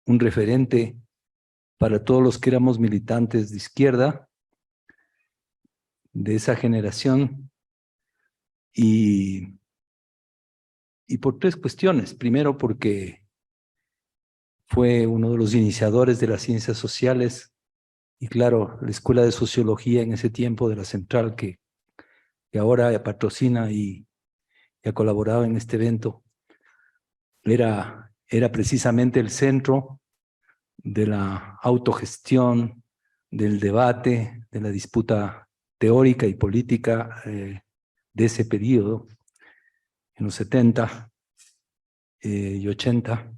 un referente para todos los que éramos militantes de izquierda, de esa generación, y por tres cuestiones. Primero, porque fue uno de los iniciadores de las ciencias sociales, y claro, la Escuela de Sociología en ese tiempo de la Central, que ahora patrocina y ha colaborado en este evento, era precisamente el centro de la autogestión, del debate, de la disputa teórica y política de ese periodo, en los 70 y 80.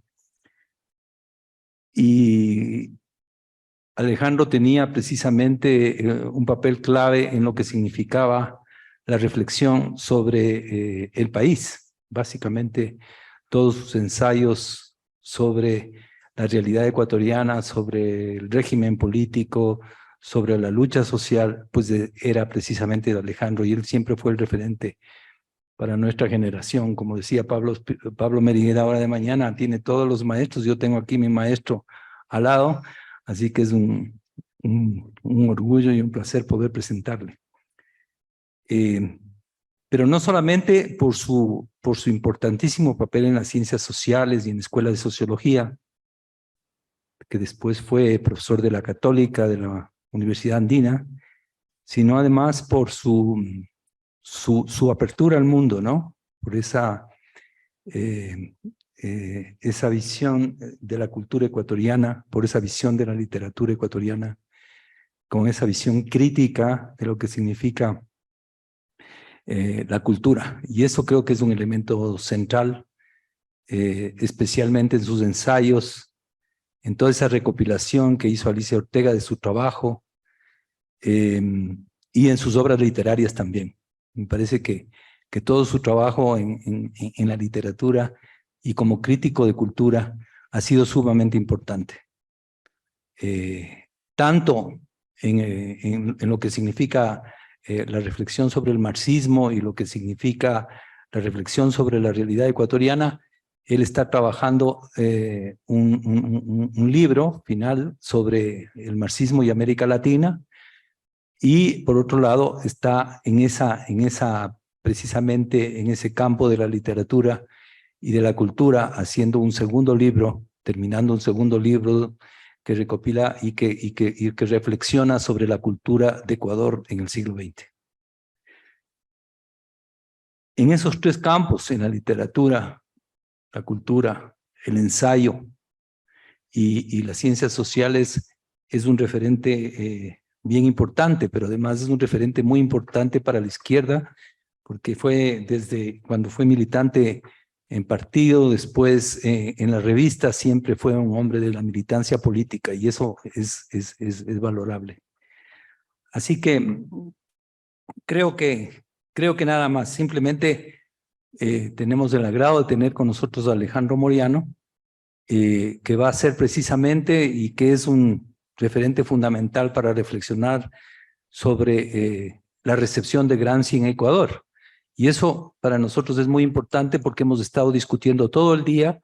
Y Alejandro tenía precisamente un papel clave en lo que significaba la reflexión sobre el país. Básicamente, todos sus ensayos sobre la realidad ecuatoriana, sobre el régimen político, sobre la lucha social, pues era precisamente de Alejandro, y él siempre fue el referente para nuestra generación. Como decía Pablo Meriguera ahora de mañana, tiene todos los maestros. Yo tengo aquí mi maestro al lado, así que es un orgullo y un placer poder presentarle. Pero no solamente por su importantísimo papel en las ciencias sociales y en la Escuela de Sociología, que después fue profesor de la Católica, de la Universidad Andina, sino además por su apertura al mundo, ¿no? Por esa visión de la cultura ecuatoriana, por esa visión de la literatura ecuatoriana, con esa visión crítica de lo que significa la cultura. Y eso creo que es un elemento central, especialmente en sus ensayos, en toda esa recopilación que hizo Alicia Ortega de su trabajo, y en sus obras literarias también. Me parece que todo su trabajo en la literatura y como crítico de cultura ha sido sumamente importante. Tanto en lo que significa la reflexión sobre el marxismo y lo que significa la reflexión sobre la realidad ecuatoriana. Él está trabajando un libro final sobre el marxismo y América Latina, y por otro lado está precisamente en ese campo de la literatura y de la cultura, haciendo un segundo libro, terminando un segundo libro que recopila y que reflexiona sobre la cultura de Ecuador en el siglo XX. En esos tres campos, en la literatura, la cultura, el ensayo y las ciencias sociales, es un referente bien importante, pero además es un referente muy importante para la izquierda, porque fue desde cuando fue militante en partido, después en la revista, siempre fue un hombre de la militancia política, y eso es valorable. Así que creo que nada más, simplemente tenemos el agrado de tener con nosotros a Alejandro Moyano, que va a ser precisamente y que es un referente fundamental para reflexionar sobre la recepción de Gramsci en Ecuador. Y eso para nosotros es muy importante porque hemos estado discutiendo todo el día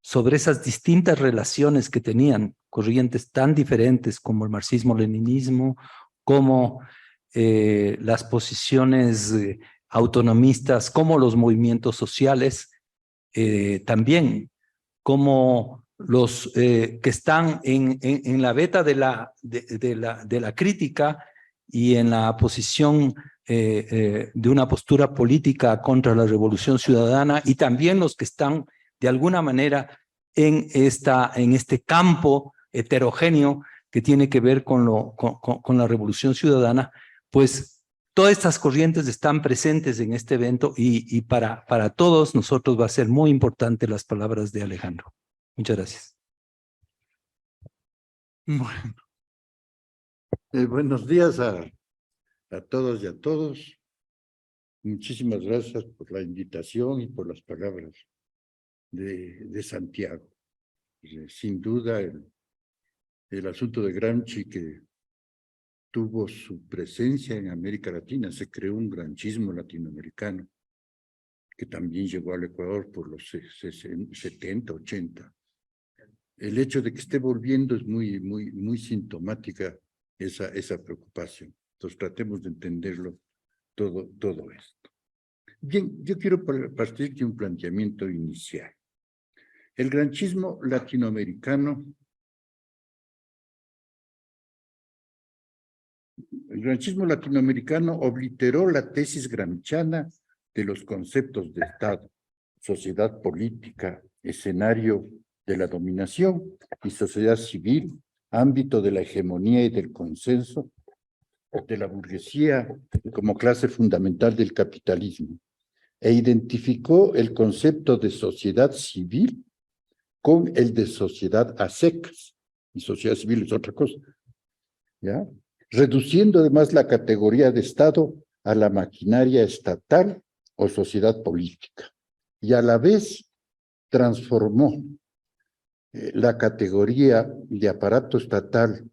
sobre esas distintas relaciones que tenían corrientes tan diferentes como el marxismo-leninismo, como las posiciones autonomistas, como los movimientos sociales, también como los que están en la beta de la crítica y en la posición de una postura política contra la revolución ciudadana, y también los que están de alguna manera en este campo heterogéneo que tiene que ver con la revolución ciudadana. Pues todas estas corrientes están presentes en este evento, y para todos nosotros va a ser muy importante las palabras de Alejandro. Muchas gracias. Bueno, buenos días a todos y a todos. Muchísimas gracias por la invitación y por las palabras de Santiago. Sin duda, el asunto de Gramsci, que tuvo su presencia en América Latina, se creó un granchismo latinoamericano, que también llegó al Ecuador por los 70, 80. el hecho de que esté volviendo es muy sintomática esa preocupación. Entonces tratemos de entenderlo todo esto. Bien, yo quiero partir de un planteamiento inicial. El granchismo latinoamericano obliteró la tesis gramsciana de los conceptos de Estado, sociedad política, escenario de la dominación y sociedad civil, ámbito de la hegemonía y del consenso de la burguesía como clase fundamental del capitalismo, e identificó el concepto de sociedad civil con el de sociedad a secas, y sociedad civil es otra cosa, ¿ya? Reduciendo además la categoría de Estado a la maquinaria estatal o sociedad política, y a la vez transformó la categoría de aparato estatal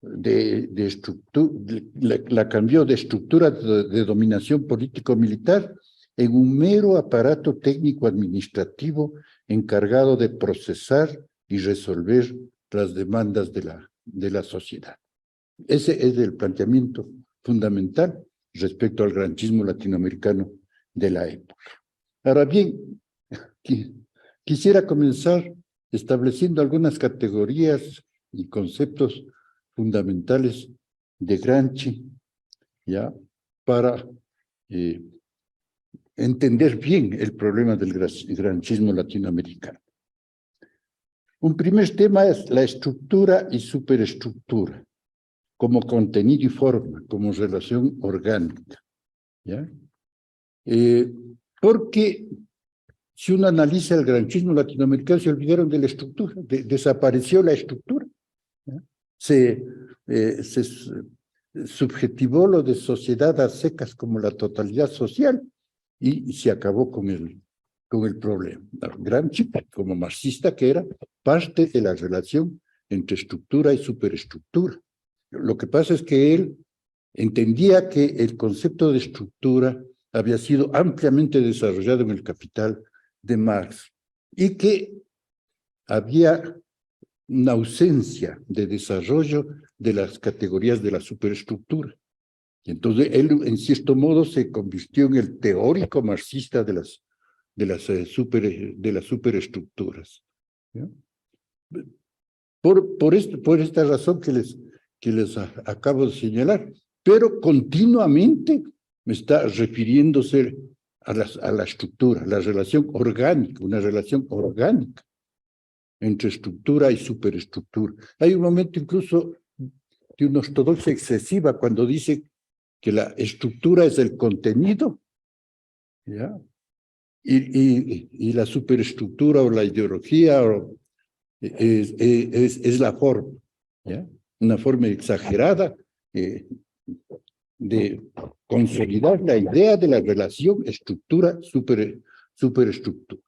la cambió de estructura de dominación político-militar en un mero aparato técnico-administrativo encargado de procesar y resolver las demandas de la sociedad. Ese es el planteamiento fundamental respecto al granchismo latinoamericano de la época. Ahora bien, quisiera comenzar estableciendo algunas categorías y conceptos fundamentales de Gramsci, ¿ya? Para entender bien el problema del granchismo latinoamericano. Un primer tema es la estructura y superestructura, como contenido y forma, como relación orgánica, ¿ya? Porque si uno analiza el granchismo latinoamericano, se olvidaron de la estructura, desapareció la estructura, ¿ya? Se subjetivó lo de sociedad a secas como la totalidad social y se acabó con el problema. Gramsci, como marxista que era, parte de la relación entre estructura y superestructura. Lo que pasa es que él entendía que el concepto de estructura había sido ampliamente desarrollado en el Capital de Marx y que había una ausencia de desarrollo de las categorías de la superestructura. Y entonces él, en cierto modo, se convirtió en el teórico marxista de las superestructuras, ¿ya? Por esta razón que les acabo de señalar, pero continuamente me está refiriéndose a la estructura, la relación orgánica, una relación orgánica entre estructura y superestructura. Hay un momento incluso de una ortodoxia excesiva cuando dice que la estructura es el contenido, ¿ya? Y la superestructura o la ideología es la forma, ¿ya? Una forma exagerada de consolidar la idea de la relación estructura-superestructura.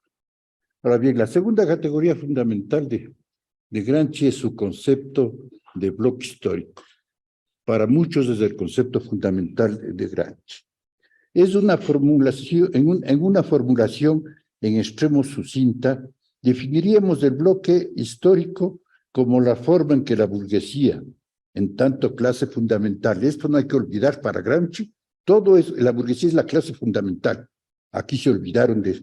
Ahora bien, la segunda categoría fundamental de Gramsci es su concepto de bloque histórico. Para muchos es el concepto fundamental de Gramsci. Es una formulación, en una formulación en extremo sucinta, definiríamos el bloque histórico como la forma en que la burguesía, en tanto clase fundamental, esto no hay que olvidar para Gramsci, la burguesía es la clase fundamental. Aquí se olvidaron de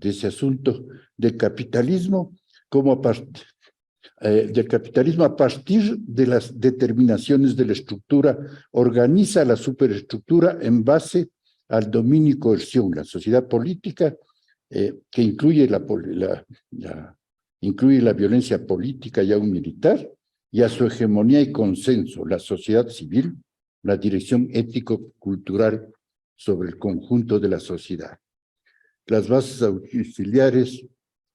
ese asunto del capitalismo del capitalismo a partir de las determinaciones de la estructura, organiza la superestructura en base al dominio y coerción, la sociedad política que incluye la violencia política y aún militar, y a su hegemonía y consenso, la sociedad civil, la dirección ético-cultural sobre el conjunto de la sociedad, las bases auxiliares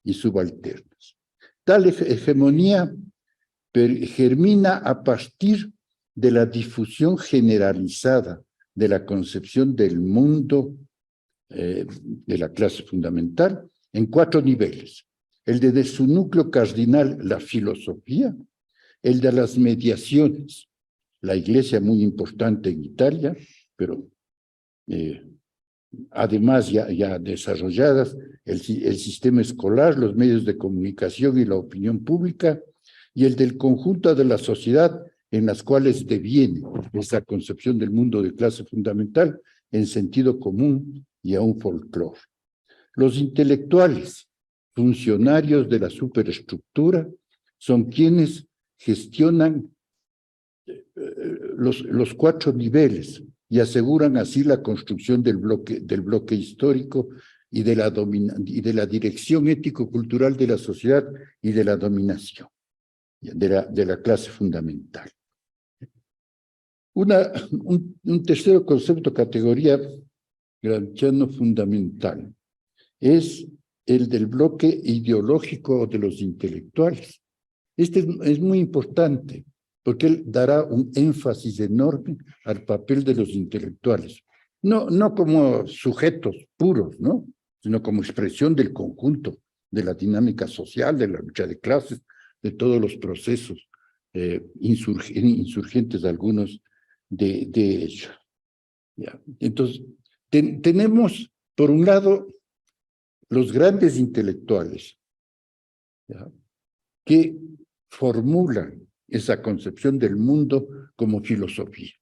y subalternas. Tal hegemonía germina a partir de la difusión generalizada de la concepción del mundo de la clase fundamental en 4 niveles. El de su núcleo cardinal, la filosofía, el de las mediaciones, la iglesia muy importante en Italia, pero además ya desarrolladas, el sistema escolar, los medios de comunicación y la opinión pública, y el del conjunto de la sociedad en las cuales deviene esa concepción del mundo de clase fundamental en sentido común y a un folclore. Los intelectuales, funcionarios de la superestructura, son quienes gestionan los 4 niveles y aseguran así la construcción del bloque histórico y de la dirección ético-cultural de la sociedad y de la dominación de la clase fundamental. Un tercer concepto, categoría gramsciano fundamental, es el del bloque ideológico de los intelectuales. Este es muy importante, porque él dará un énfasis enorme al papel de los intelectuales, no como sujetos puros, ¿no?, sino como expresión del conjunto, de la dinámica social, de la lucha de clases, de todos los procesos insurgentes algunos de ellos. ¿Ya? Entonces, tenemos, por un lado, los grandes intelectuales, ¿ya?, que formulan esa concepción del mundo como filosofía.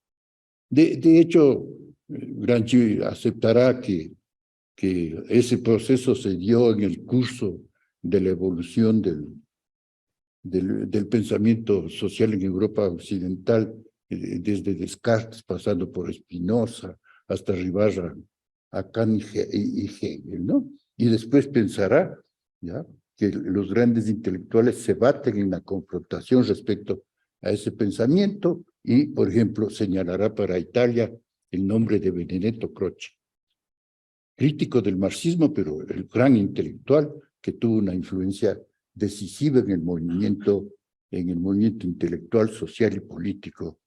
De hecho, Gramsci aceptará que ese proceso se dio en el curso de la evolución del pensamiento social en Europa occidental, desde Descartes, pasando por Spinoza, hasta arribar a Kant y Hegel, ¿no? Y después pensará, ¿ya?, que los grandes intelectuales se baten en la confrontación respecto a ese pensamiento y, por ejemplo, señalará para Italia el nombre de Benedetto Croce, crítico del marxismo, pero el gran intelectual que tuvo una influencia decisiva en el movimiento intelectual, social y político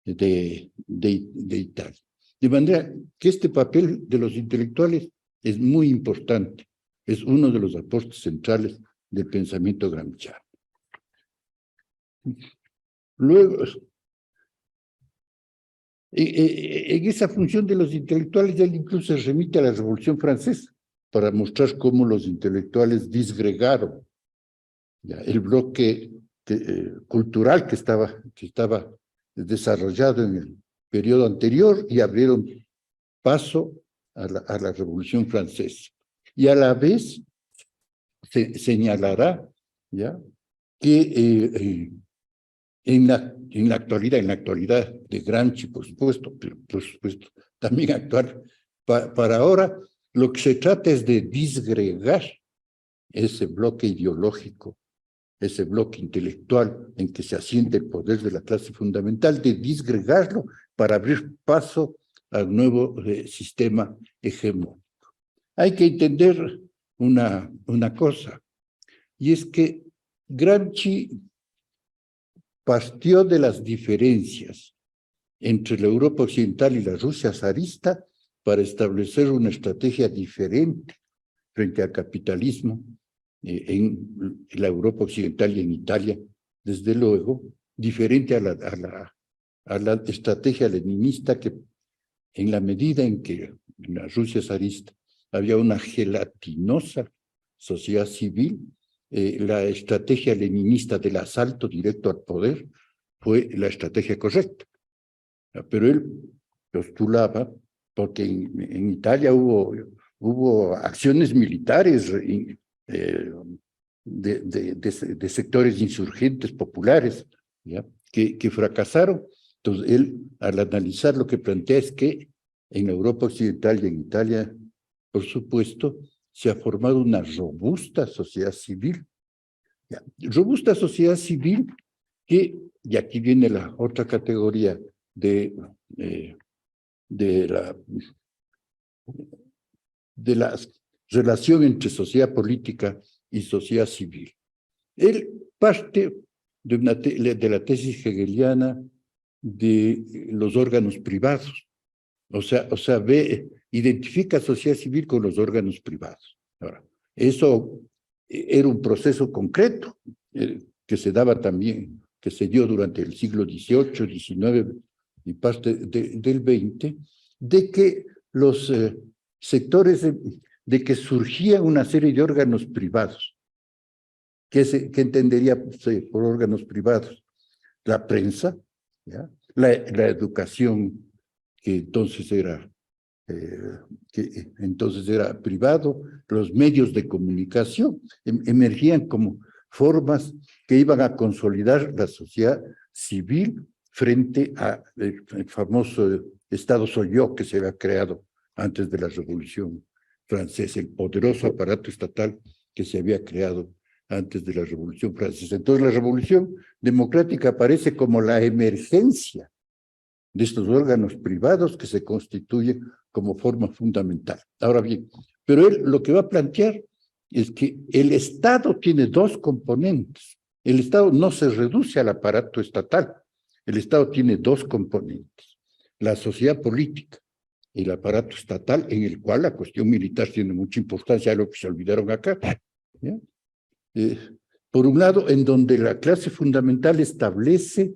de Italia. De manera que este papel de los intelectuales es muy importante, es uno de los aportes centrales del pensamiento gramsciano. Luego, en esa función de los intelectuales, él incluso se remite a la Revolución Francesa para mostrar cómo los intelectuales disgregaron, ¿ya?, el bloque cultural que estaba desarrollado en el periodo anterior y abrieron paso a la Revolución Francesa. Y a la vez se señalará, ¿ya?, que en la actualidad de Gramsci, por supuesto, pero por supuesto también actual, para ahora, lo que se trata es de disgregar ese bloque ideológico, ese bloque intelectual en que se asienta el poder de la clase fundamental, de disgregarlo para abrir paso al nuevo sistema hegemónico. Hay que entender una cosa, y es que Gramsci partió de las diferencias entre la Europa occidental y la Rusia zarista para establecer una estrategia diferente frente al capitalismo en la Europa occidental y en Italia, desde luego, diferente a la estrategia leninista, que en la medida en que en la Rusia zarista había una gelatinosa sociedad civil, la estrategia leninista del asalto directo al poder fue la estrategia correcta. Pero él postulaba, porque en Italia hubo acciones militares de sectores insurgentes populares, ¿ya?, que fracasaron. Entonces, él, al analizar, lo que plantea es que en Europa occidental y en Italia, por supuesto, se ha formado una robusta sociedad civil. ¿Ya? Robusta sociedad civil que, y aquí viene la otra categoría de la relación entre sociedad política y sociedad civil. Él parte de la tesis hegeliana de los órganos privados, o sea, identifica sociedad civil con los órganos privados. Ahora, eso era un proceso concreto que se daba también, que se dio durante el siglo XVIII, XIX y parte del XX, de que los sectores de que surgían una serie de órganos privados. ¿Qué entendería por órganos privados? La prensa, ¿ya? La educación, que entonces era privado, los medios de comunicación emergían como formas que iban a consolidar la sociedad civil frente al famoso Estado soy yo que se había creado antes de la Revolución Francesa, el poderoso aparato estatal que se había creado antes de la Revolución Francesa. Entonces la Revolución Democrática aparece como la emergencia de estos órganos privados que se constituyen como forma fundamental. Ahora bien, pero él lo que va a plantear es que el Estado tiene dos componentes. El Estado no se reduce al aparato estatal. El Estado tiene dos componentes. La sociedad política y el aparato estatal, en el cual la cuestión militar tiene mucha importancia, lo que se olvidaron acá. ¿Ya? Por un lado, en donde la clase fundamental establece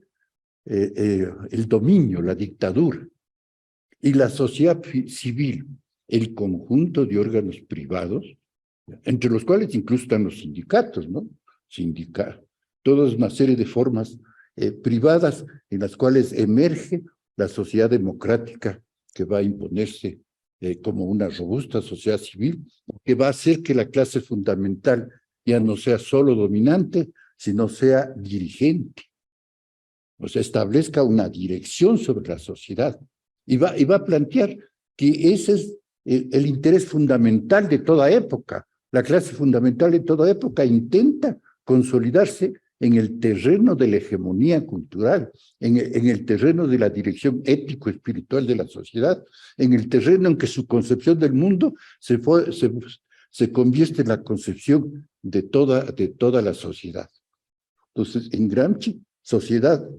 el dominio, la dictadura, y la sociedad civil, el conjunto de órganos privados, entre los cuales incluso están los sindicatos, ¿no? Toda una serie de formas privadas en las cuales emerge la sociedad democrática que va a imponerse como una robusta sociedad civil, que va a hacer que la clase fundamental ya no sea solo dominante, sino sea dirigente. O sea, establezca una dirección sobre la sociedad. Y va a plantear que ese es el interés fundamental de toda época. La clase fundamental de toda época intenta consolidarse en el terreno de la hegemonía cultural, en el terreno de la dirección ético-espiritual de la sociedad, en el terreno en que su concepción del mundo se convierte en la concepción de toda la sociedad. Entonces, en Gramsci, sociedad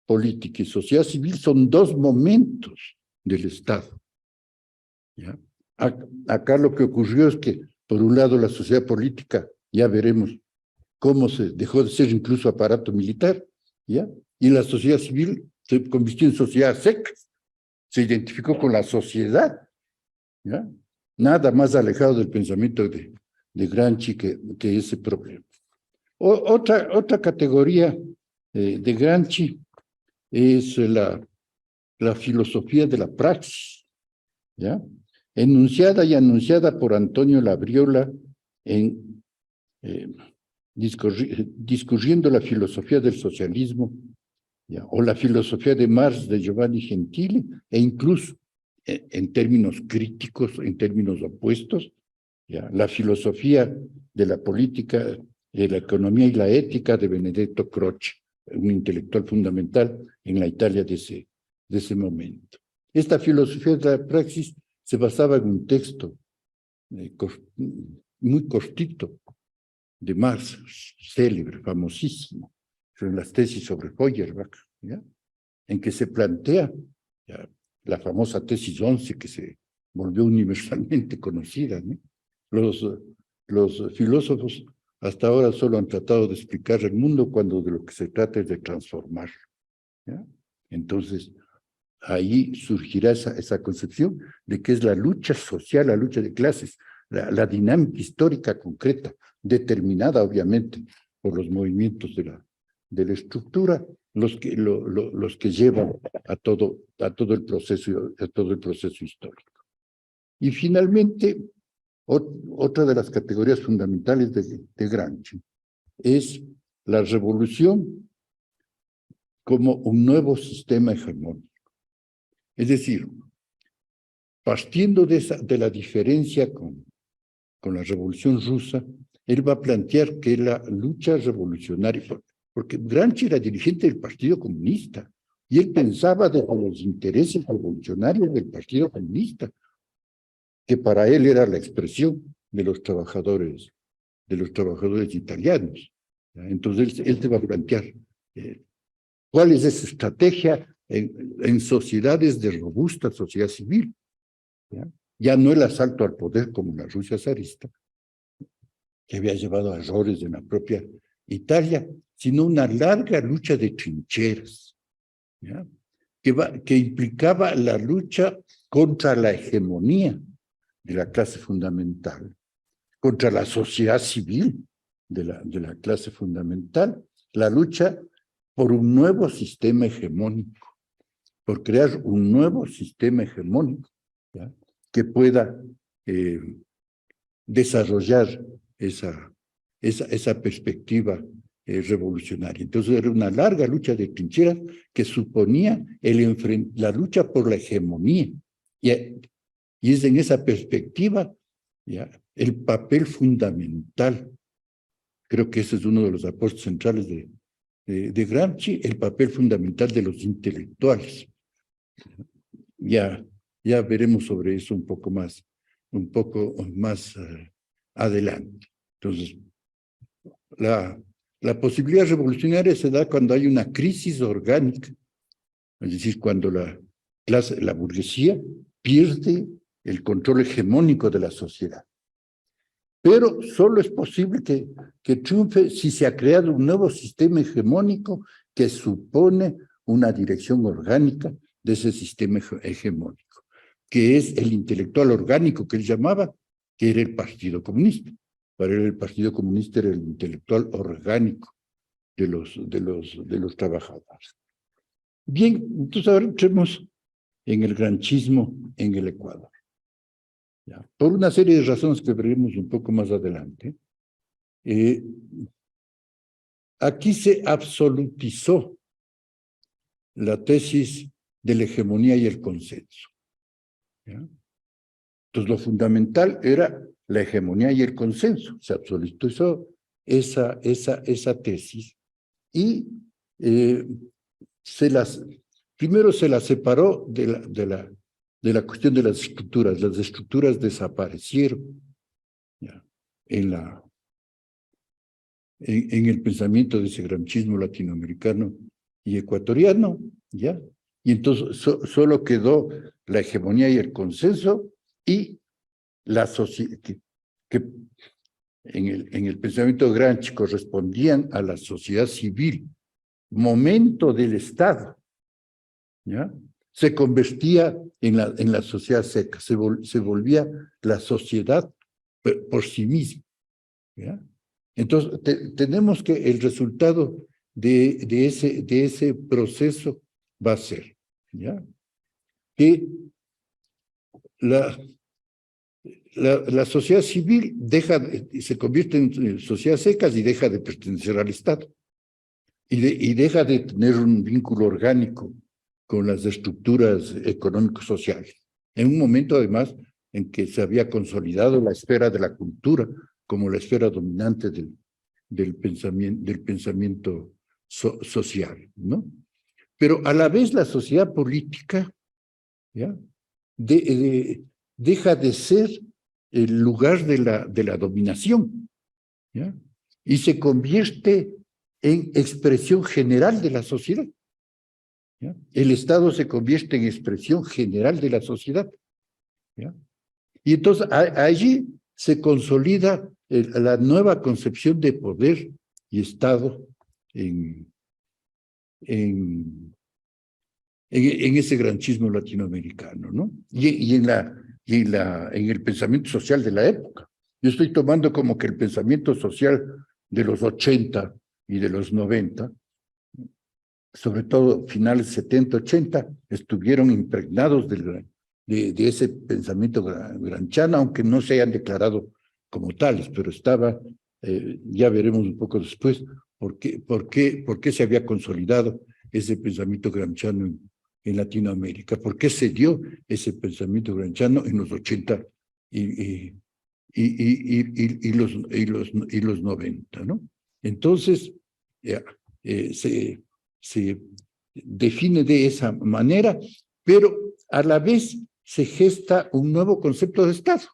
política y sociedad civil son dos momentos del Estado. ¿Ya? Acá lo que ocurrió es que, por un lado, la sociedad política, ya veremos cómo se dejó de ser incluso aparato militar, ¿ya? Y la sociedad civil se convirtió en sociedad seca, se identificó con la sociedad, ¿ya? Nada más alejado del pensamiento de Gramsci que ese problema. Otra categoría de Gramsci es la filosofía de la praxis, ¿ya? Enunciada y anunciada por Antonio Labriola en discurriendo la filosofía del socialismo, ¿ya? O la filosofía de Marx de Giovanni Gentili, e incluso en términos críticos, en términos opuestos, ¿ya? La filosofía de la política, de la economía y la ética de Benedetto Croce, un intelectual fundamental en la Italia de ese momento. Esta filosofía de la praxis se basaba en un texto muy cortito de Marx, célebre, famosísimo, sobre las tesis sobre Feuerbach, ¿ya? En que se plantea, ¿ya?, la famosa tesis 11 que se volvió universalmente conocida, ¿no? Los filósofos hasta ahora solo han tratado de explicar el mundo cuando de lo que se trata es de transformarlo, ¿ya? Entonces, ahí surgirá esa concepción de que es la lucha social, la lucha de clases, la dinámica histórica concreta, determinada obviamente por los movimientos de la estructura, los que llevan a todo el proceso histórico. Y finalmente, otra de las categorías fundamentales de Gramsci es la revolución como un nuevo sistema hegemónico. Es decir, partiendo de la diferencia con la Revolución Rusa, él va a plantear que la lucha revolucionaria, porque Gramsci era dirigente del Partido Comunista, y él pensaba desde los intereses revolucionarios del Partido Comunista, que para él era la expresión de los trabajadores italianos. Entonces él te va a plantear cuál es esa estrategia en sociedades de robusta sociedad civil. Ya no el asalto al poder como la Rusia zarista, que había llevado a errores en la propia Italia, sino una larga lucha de trincheras, ¿ya? Que implicaba la lucha contra la hegemonía la clase fundamental, contra la sociedad civil de la clase fundamental, la lucha por un nuevo sistema hegemónico, por crear un nuevo sistema hegemónico, ¿ya?, que pueda desarrollar esa perspectiva revolucionaria. Entonces era una larga lucha de trincheras que suponía la lucha por la hegemonía. Y es en esa perspectiva, ¿ya?, el papel fundamental, creo que ese es uno de los aportes centrales de Gramsci, el papel fundamental de los intelectuales. Ya veremos sobre eso un poco más adelante. Entonces, la posibilidad revolucionaria se da cuando hay una crisis orgánica, es decir, cuando la burguesía pierde el control hegemónico de la sociedad. Pero solo es posible que triunfe si se ha creado un nuevo sistema hegemónico que supone una dirección orgánica de ese sistema hegemónico, que es el intelectual orgánico que él llamaba, que era el Partido Comunista. Para él el Partido Comunista era el intelectual orgánico de los trabajadores. Bien, entonces ahora entremos en el granchismo en el Ecuador. ¿Ya? Por una serie de razones que veremos un poco más adelante, aquí se absolutizó la tesis de la hegemonía y el consenso. ¿Ya? Entonces, lo fundamental era la hegemonía y el consenso. Se absolutizó esa tesis y primero se la separó de la cuestión de las estructuras. Las estructuras desaparecieron, ¿ya?, en el pensamiento de ese granchismo latinoamericano y ecuatoriano, ¿ya? Y entonces solo quedó la hegemonía y el consenso y la sociedad, que en el pensamiento de Gramsci correspondían a la sociedad civil, momento del Estado, ¿ya? Se convertía en la sociedad seca, se volvía la sociedad por sí misma, ¿ya? Entonces, tenemos que el resultado de ese proceso va a ser, ¿ya?, que la sociedad civil se convierte en sociedades secas y deja de pertenecer al Estado y deja de tener un vínculo orgánico con las estructuras económico-sociales. En un momento, además, en que se había consolidado la esfera de la cultura como la esfera dominante del pensamiento social, ¿no? Pero a la vez la sociedad política, ¿ya?, deja de ser el lugar de la dominación, ¿ya?, y se convierte en expresión general de la sociedad, ¿ya? El Estado se convierte en expresión general de la sociedad, ¿ya? Y entonces allí se consolida la nueva concepción de poder y Estado en ese granchismo latinoamericano, ¿no? Y en el pensamiento social de la época. Yo estoy tomando como que el pensamiento social de los 80 y de los 90, sobre todo finales 70, 80, estuvieron impregnados de ese pensamiento gramsciano, aunque no se hayan declarado como tales, pero estaba, ya veremos un poco después, por qué se había consolidado ese pensamiento gramsciano en Latinoamérica, por qué se dio ese pensamiento gramsciano en los 80 y los 90, ¿no? Entonces, se define de esa manera, pero a la vez se gesta un nuevo concepto de Estado.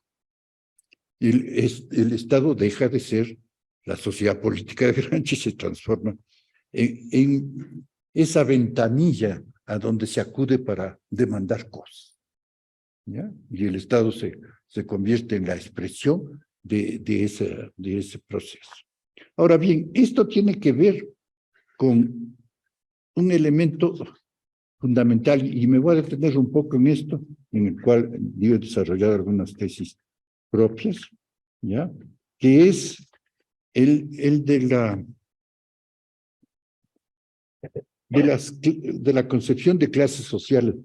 El Estado deja de ser la sociedad política de Gramsci, se transforma en esa ventanilla a donde se acude para demandar cosas, ¿ya? Y el Estado se convierte en la expresión de ese proceso. Ahora bien, esto tiene que ver con un elemento fundamental, y me voy a detener un poco en esto, en el cual yo he desarrollado algunas tesis propias, ¿ya? Que es el de la concepción de clases sociales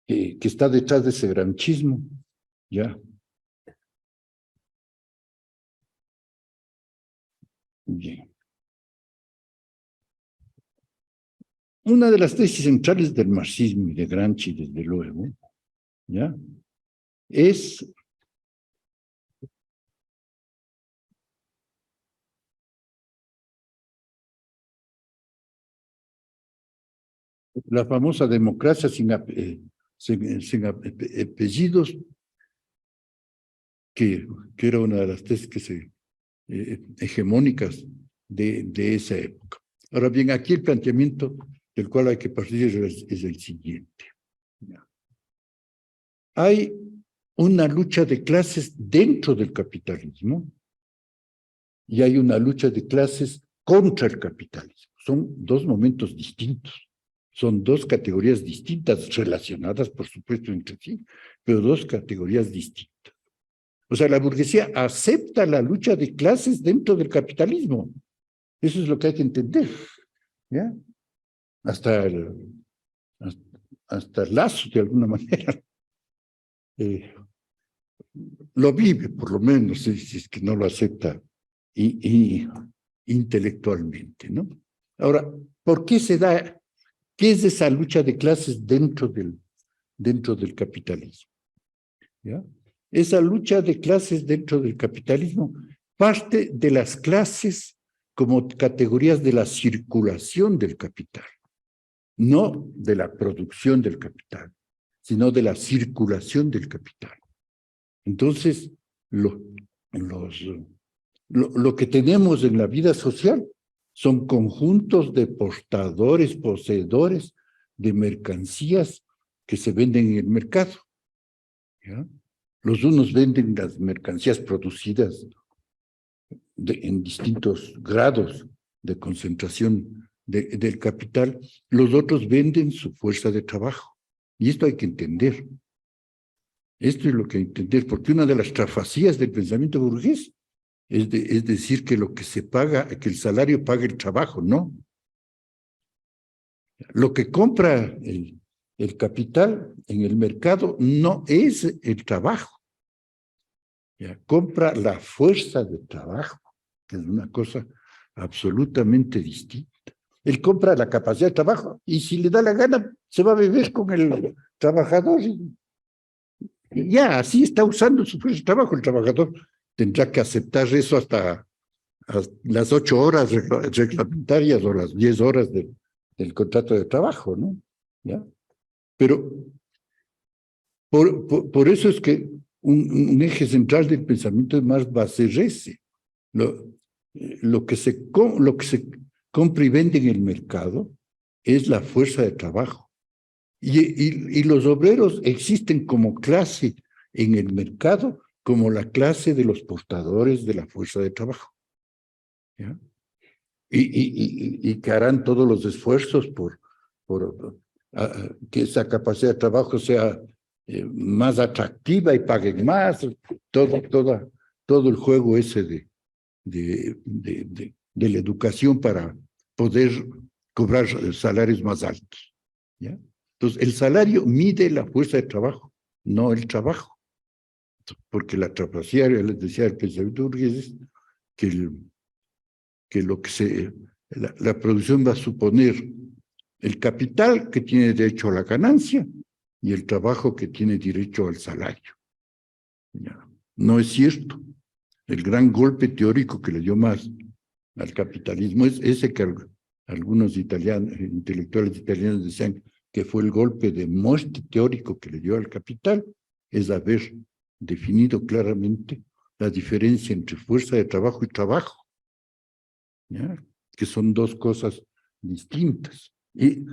que está detrás de ese granchismo, ¿ya? Bien. Una de las tesis centrales del marxismo y de Gramsci, desde luego, ¿ya? Es la famosa democracia sin apellidos, que era una de las tesis hegemónicas de esa época. Ahora bien, aquí el planteamiento del cual hay que partir es el siguiente. Hay una lucha de clases dentro del capitalismo y hay una lucha de clases contra el capitalismo. Son dos momentos distintos. Son dos categorías distintas, relacionadas, por supuesto, entre sí, pero dos categorías distintas. O sea, la burguesía acepta la lucha de clases dentro del capitalismo. Eso es lo que hay que entender, ¿ya? Hasta el lazo, de alguna manera, lo vive, por lo menos, si es que no lo acepta intelectualmente, ¿no? Ahora, ¿por qué se da? ¿Qué es esa lucha de clases dentro del capitalismo? ¿Ya? Esa lucha de clases dentro del capitalismo parte de las clases como categorías de la circulación del capital, no de la producción del capital, sino de la circulación del capital. Entonces, lo que tenemos en la vida social son conjuntos de portadores, poseedores de mercancías que se venden en el mercado, ¿ya? Los unos venden las mercancías producidas en distintos grados de concentración del capital, los otros venden su fuerza de trabajo. Y esto hay que entender. Esto es lo que hay que entender, porque una de las trafacías del pensamiento burgués es decir que lo que se paga, que el salario paga el trabajo, no. Lo que compra el capital en el mercado no es el trabajo. Ya, compra la fuerza de trabajo, que es una cosa absolutamente distinta. Él compra la capacidad de trabajo y si le da la gana se va a beber con el trabajador. Y ya, así está usando su fuerza de trabajo. El trabajador tendrá que aceptar eso hasta las 8 horas reglamentarias o las 10 horas del contrato de trabajo, ¿no? ¿Ya? Pero por eso es que un eje central del pensamiento de Marx va a ser ese. Lo que se compra y vende en el mercado es la fuerza de trabajo. Y los obreros existen como clase en el mercado, como la clase de los portadores de la fuerza de trabajo, ¿ya? Y que harán todos los esfuerzos por que esa capacidad de trabajo sea más atractiva y paguen más, todo el juego ese de la educación para poder cobrar salarios más altos, ¿ya? Entonces, el salario mide la fuerza de trabajo, no el trabajo. Porque la trapacía, les decía el pensamiento burgués, es que la producción va a suponer el capital que tiene derecho a la ganancia y el trabajo que tiene derecho al salario. ¿Ya? No es cierto. El gran golpe teórico que le dio más al capitalismo es ese que algunos intelectuales italianos decían que fue el golpe de muerte teórico que le dio al capital, es haber definido claramente la diferencia entre fuerza de trabajo y trabajo, ¿ya? Que son dos cosas distintas. Y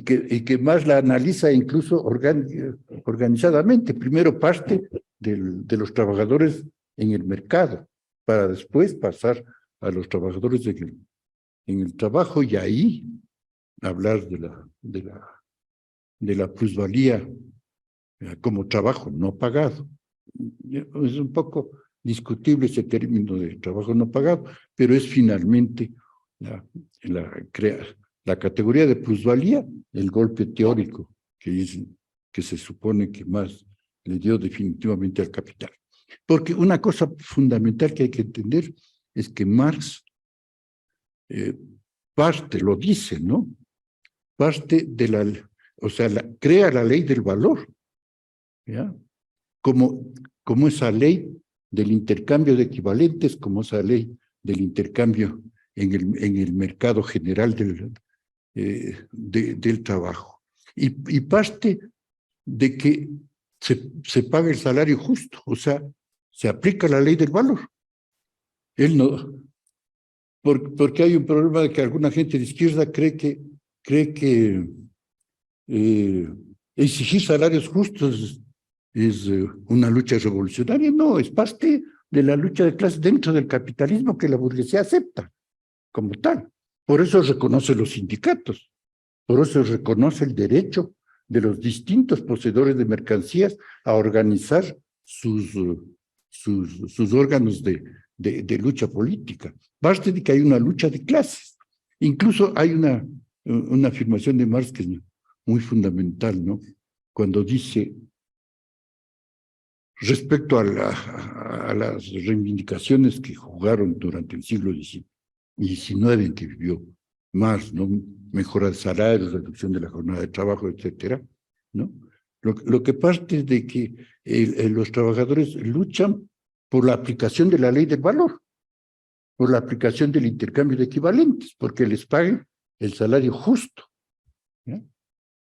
que más la analiza incluso organizadamente. Primero parte de los trabajadores en el mercado, para después pasar a los trabajadores en el trabajo y ahí hablar de la la plusvalía como trabajo no pagado. Es un poco discutible ese término de trabajo no pagado, pero es finalmente la categoría de plusvalía, el golpe teórico que se supone que más le dio definitivamente al capital. Porque una cosa fundamental que hay que entender es que Marx parte, lo dice, ¿no? Parte de crea la ley del valor, ¿ya? Como esa ley del intercambio de equivalentes, como esa ley del intercambio en el mercado general del trabajo. Y parte de que se paga el salario justo, o sea, se aplica la ley del valor. Él no, porque hay un problema de que alguna gente de izquierda cree que exigir salarios justos es una lucha revolucionaria. No, es parte de la lucha de clases dentro del capitalismo que la burguesía acepta como tal. Por eso reconoce los sindicatos, por eso reconoce el derecho de los distintos poseedores de mercancías a organizar sus órganos de lucha política. Basta de que hay una lucha de clases. Incluso hay una afirmación de Marx que es muy fundamental, ¿no? Cuando dice, respecto a las reivindicaciones que jugaron durante el siglo XIX, en que vivió Marx, ¿no? Mejora de salarios, reducción de la jornada de trabajo, etcétera, ¿no? Lo que parte es de que los trabajadores luchan por la aplicación de la ley del valor, por la aplicación del intercambio de equivalentes, porque les paguen el salario justo, ¿ya?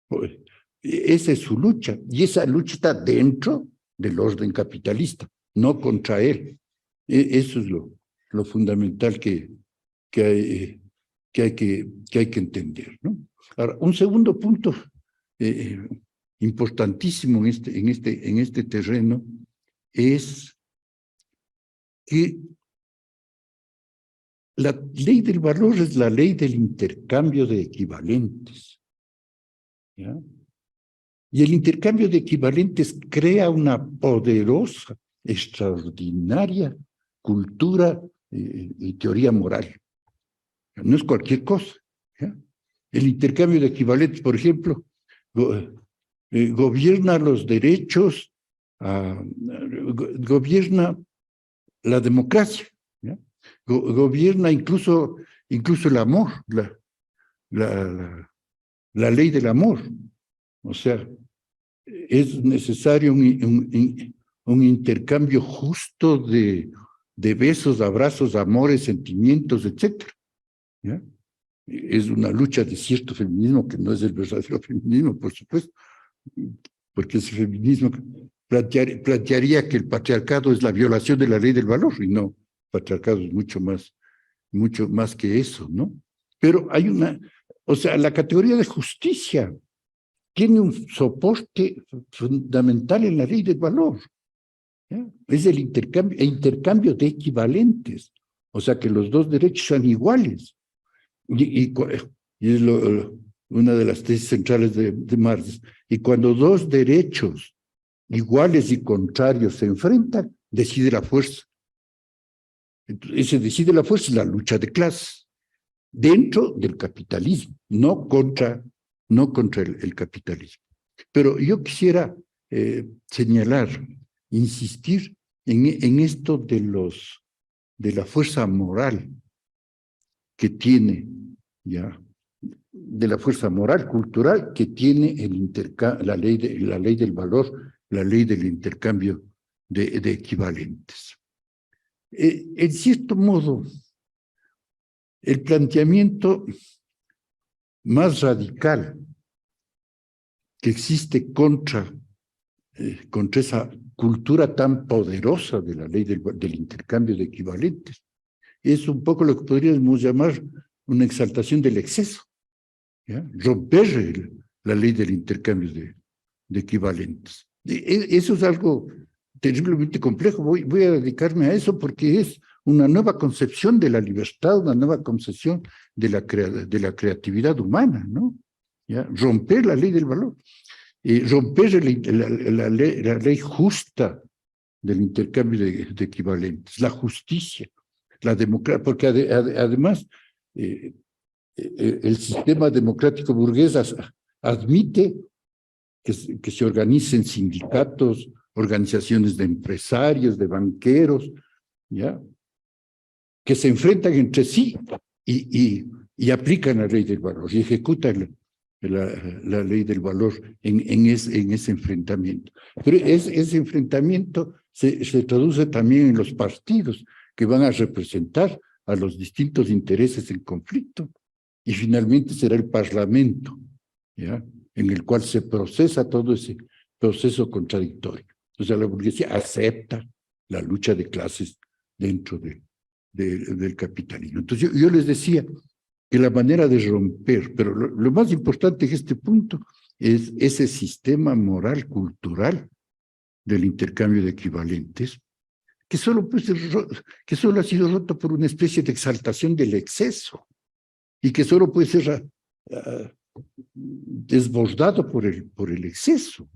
Pues, esa es su lucha, y esa lucha está dentro del orden capitalista, no contra él. Eso es lo fundamental que hay que entender, ¿no? Ahora, un segundo punto importantísimo en este terreno es que la ley del valor es la ley del intercambio de equivalentes, ¿ya? Y el intercambio de equivalentes crea una poderosa, extraordinaria cultura y teoría moral. No es cualquier cosa, ¿ya? El intercambio de equivalentes, por ejemplo, gobierna los derechos, gobierna la democracia, ¿ya? Gobierna incluso el amor, la ley del amor. O sea, es necesario un intercambio justo de besos, abrazos, amores, sentimientos, etcétera, ¿ya? Es una lucha de cierto feminismo que no es el verdadero feminismo, por supuesto, porque ese feminismo plantearía que el patriarcado es la violación de la ley del valor, y no, el patriarcado es mucho más que eso, ¿no? Pero hay o sea, la categoría de justicia tiene un soporte fundamental en la ley del valor, ¿ya? Es el intercambio de equivalentes, o sea, que los dos derechos sean iguales. Y es una de las tesis centrales de Marx. Y cuando dos derechos iguales y contrarios se enfrentan, decide la fuerza. Entonces, ese decide la fuerza es la lucha de clases dentro del capitalismo, no contra el capitalismo. Pero yo quisiera señalar, insistir en esto de la fuerza moral que tiene, ya, de la fuerza moral, cultural, que tiene la ley del valor, la ley del intercambio de equivalentes. En cierto modo, el planteamiento más radical que existe contra esa cultura tan poderosa de la ley del intercambio de equivalentes es un poco lo que podríamos llamar una exaltación del exceso, ¿ya? Romper la ley del intercambio de equivalentes. Eso es algo terriblemente complejo. Voy a dedicarme a eso porque es una nueva concepción de la libertad, una nueva concepción de la creatividad humana, ¿no? ¿Ya? Romper la ley del valor. romper la ley justa del intercambio de equivalentes, la justicia, la democracia, porque además el sistema democrático burgués admite que se organicen sindicatos, organizaciones de empresarios, de banqueros, ¿ya? Que se enfrentan entre sí y aplican la ley del valor y ejecutan la ley del valor en ese enfrentamiento. Pero ese enfrentamiento se traduce también en los partidos que van a representar a los distintos intereses en conflicto y finalmente será el Parlamento, ¿ya? En el cual se procesa todo ese proceso contradictorio. O sea, la burguesía acepta la lucha de clases dentro del capitalismo. Entonces yo les decía que la manera de romper, pero lo más importante en este punto es ese sistema moral, cultural del intercambio de equivalentes, que solo ha sido roto por una especie de exaltación del exceso y que solo puede ser desbordado por el exceso.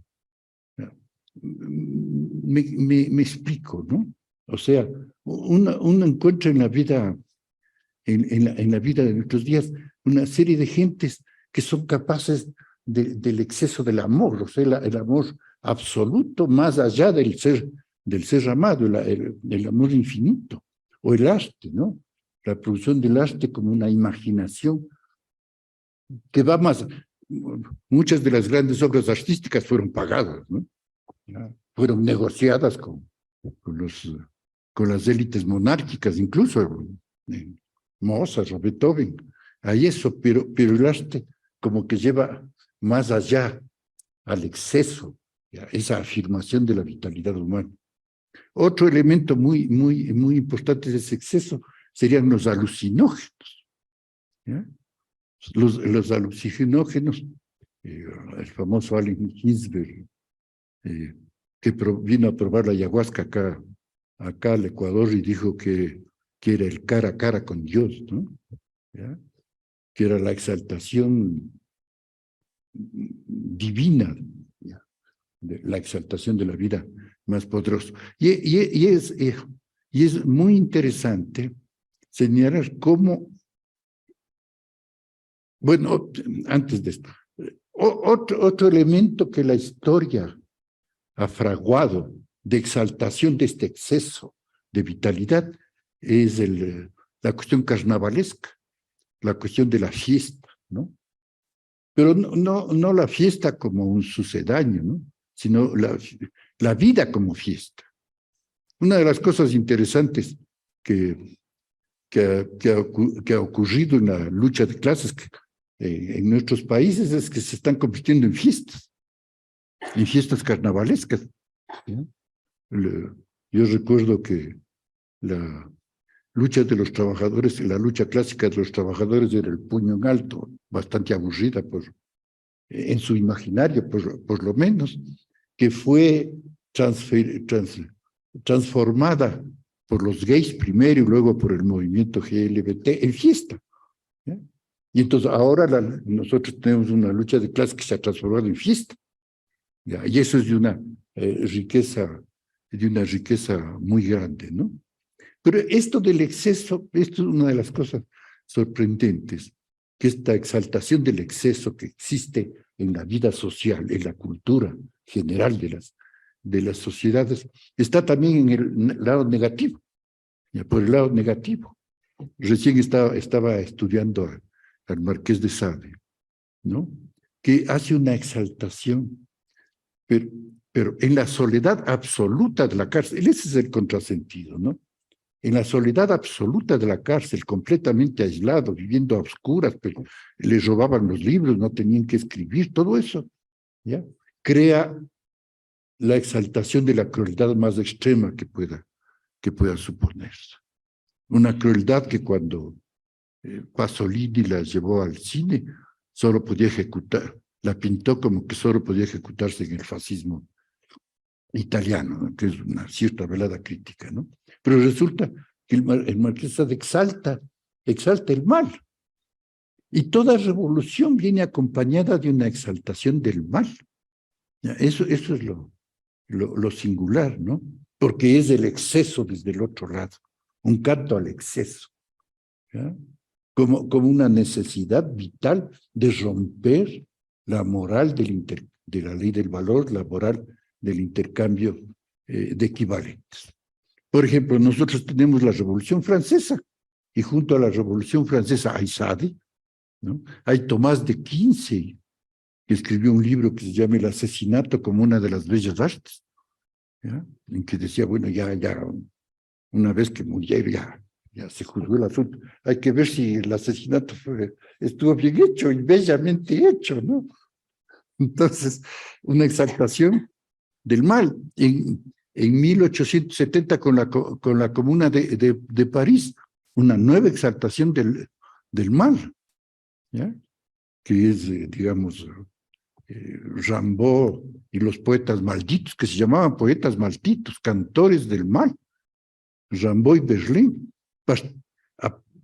Me explico, ¿no? O sea, uno encuentra en la vida, en la vida de nuestros días, una serie de gentes que son capaces del exceso del amor, o sea, el amor absoluto más allá del ser amado, el amor infinito, o el arte, ¿no? La producción del arte como una imaginación que va más. Muchas de las grandes obras artísticas fueron pagadas, ¿no? Fueron negociadas con las élites monárquicas, incluso Mozart o Beethoven. Hay eso, pero el arte como que lleva más allá al exceso, ¿ya? Esa afirmación de la vitalidad humana. Otro elemento muy importante de ese exceso serían los alucinógenos, ¿ya? Los alucinógenos, el famoso Allen Ginsberg, que vino a probar la ayahuasca acá al Ecuador y dijo que era el cara a cara con Dios, ¿no? ¿Ya? Que era la exaltación divina, ¿ya? La exaltación de la vida más poderosa. Y es muy interesante señalar cómo, bueno, antes de esto, otro elemento que la historia ha fraguado de exaltación de este exceso de vitalidad es la cuestión carnavalesca, la cuestión de la fiesta, ¿no? Pero no la fiesta como un sucedáneo, ¿no? Sino la vida como fiesta. Una de las cosas interesantes que ha ocurrido en la lucha de clases en nuestros países es que se están convirtiendo en fiestas carnavalescas, ¿sí? Yo recuerdo que la lucha de los trabajadores, la lucha clásica de los trabajadores era el puño en alto, bastante aburrida en su imaginario, por lo menos, que fue transformada por los gays primero y luego por el movimiento LGBT en fiesta, ¿ya? Y entonces ahora nosotros tenemos una lucha de clases que se ha transformado en fiesta, ¿ya? Y eso es de una riqueza muy grande, ¿no? Pero esto del exceso, esto es una de las cosas sorprendentes, que esta exaltación del exceso que existe en la vida social, en la cultura general de las sociedades, está también en el lado negativo, ya, por el lado negativo. Recién estaba estudiando al Marqués de Sade, ¿no? Que hace una exaltación, pero en la soledad absoluta de la cárcel, ese es el contrasentido, ¿no? En la soledad absoluta de la cárcel, completamente aislado, viviendo a oscuras, pero le robaban los libros, no tenían que escribir, todo eso, ¿ya? Crea la exaltación de la crueldad más extrema que pueda suponerse. Una crueldad que cuando Pasolini la llevó al cine, solo podía ejecutar, la pintó como que solo podía ejecutarse en el fascismo italiano, ¿no? Que es una cierta velada crítica, ¿no? Pero resulta que el Marqués de Sade exalta el mal. Y toda revolución viene acompañada de una exaltación del mal. Ya, eso es lo singular, ¿no? Porque es el exceso desde el otro lado, un canto al exceso, ¿ya? Como una necesidad vital de romper la moral de la ley del valor, la moral del intercambio de equivalentes. Por ejemplo, nosotros tenemos la Revolución Francesa, y junto a la Revolución Francesa hay Sade, ¿no? Hay Tomás de Quincey, que escribió un libro que se llama El asesinato como una de las bellas artes, ¿ya? En que decía, bueno, ya una vez que muriera, ya se juzgó el asunto. Hay que ver si el asesinato estuvo bien hecho y bellamente hecho, ¿no? Entonces, una exaltación del mal. En 1870, con la Comuna de París, una nueva exaltación del mal, ¿ya? Que es, digamos, Rimbaud y los poetas malditos, que se llamaban poetas malditos, cantores del mal. Rimbaud y Berlín.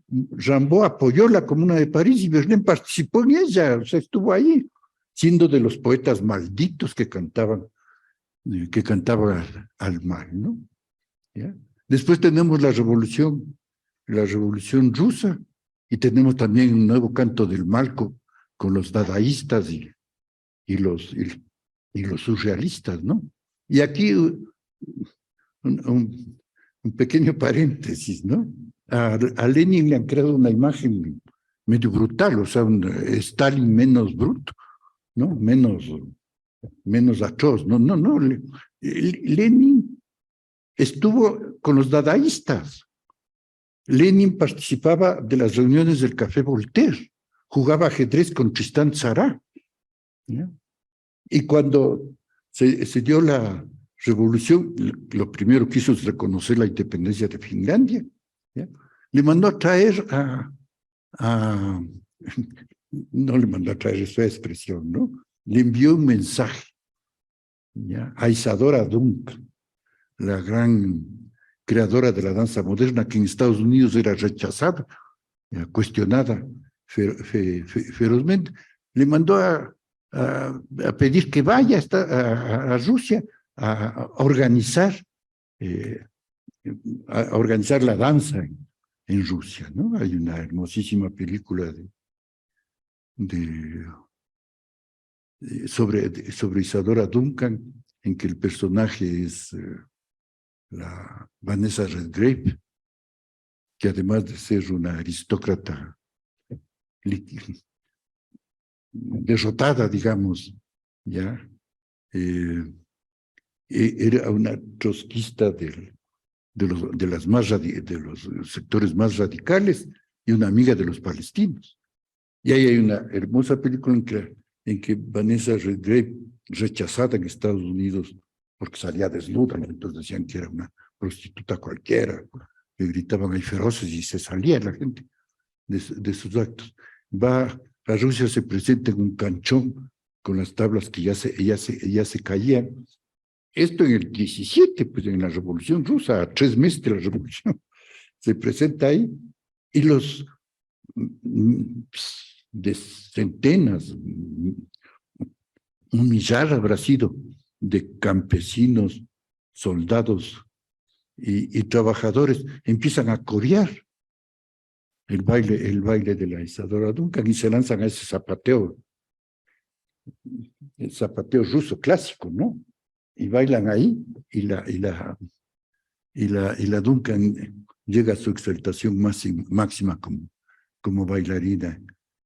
Rimbaud apoyó la Comuna de París y Berlín participó en ella, o sea, estuvo ahí, siendo de los poetas malditos que cantaban al mal, ¿no? ¿Ya? Después tenemos la revolución rusa, y tenemos también un nuevo canto del mal con los dadaístas y los surrealistas, ¿no? Y aquí un pequeño paréntesis, ¿no? A Lenin le han creado una imagen medio brutal, o sea, un Stalin menos bruto, ¿no? Menos atroz. No. Lenin estuvo con los dadaístas. Lenin participaba de las reuniones del Café Voltaire, jugaba ajedrez con Tristán Tzara, ¿ya? Y cuando se dio la revolución, lo primero que hizo es reconocer la independencia de Finlandia, ¿ya? Le mandó a traer no le mandó a traer esa expresión, ¿no? Le envió un mensaje, ¿ya? A Isadora Duncan, la gran creadora de la danza moderna, que en Estados Unidos era rechazada, ¿ya? Cuestionada ferozmente. Le mandó a pedir que vaya a Rusia a organizar la danza en Rusia, ¿no? Hay una hermosísima película sobre Isadora Duncan, en que el personaje es la Vanessa Redgrave, que además de ser una aristócrata derrotada, digamos, ya, era una trotskista de los sectores más radicales y una amiga de los palestinos. Y ahí hay una hermosa película en que Vanessa Redgrave, rechazada en Estados Unidos porque salía desnuda, entonces decían que era una prostituta cualquiera, le gritaban ahí feroces y se salía la gente de sus actos. Va a Rusia, se presenta en un canchón con las tablas que ya se caían. Esto en el 17, pues en la Revolución Rusa, a 3 meses de la Revolución, se presenta ahí, y los de centenas, un millar habrá sido, de campesinos, soldados y trabajadores, empiezan a corear el baile de la Isadora Duncan y se lanzan a ese zapateo, el zapateo ruso clásico, ¿no? Y bailan ahí, y la Duncan llega a su exaltación máxima como bailarina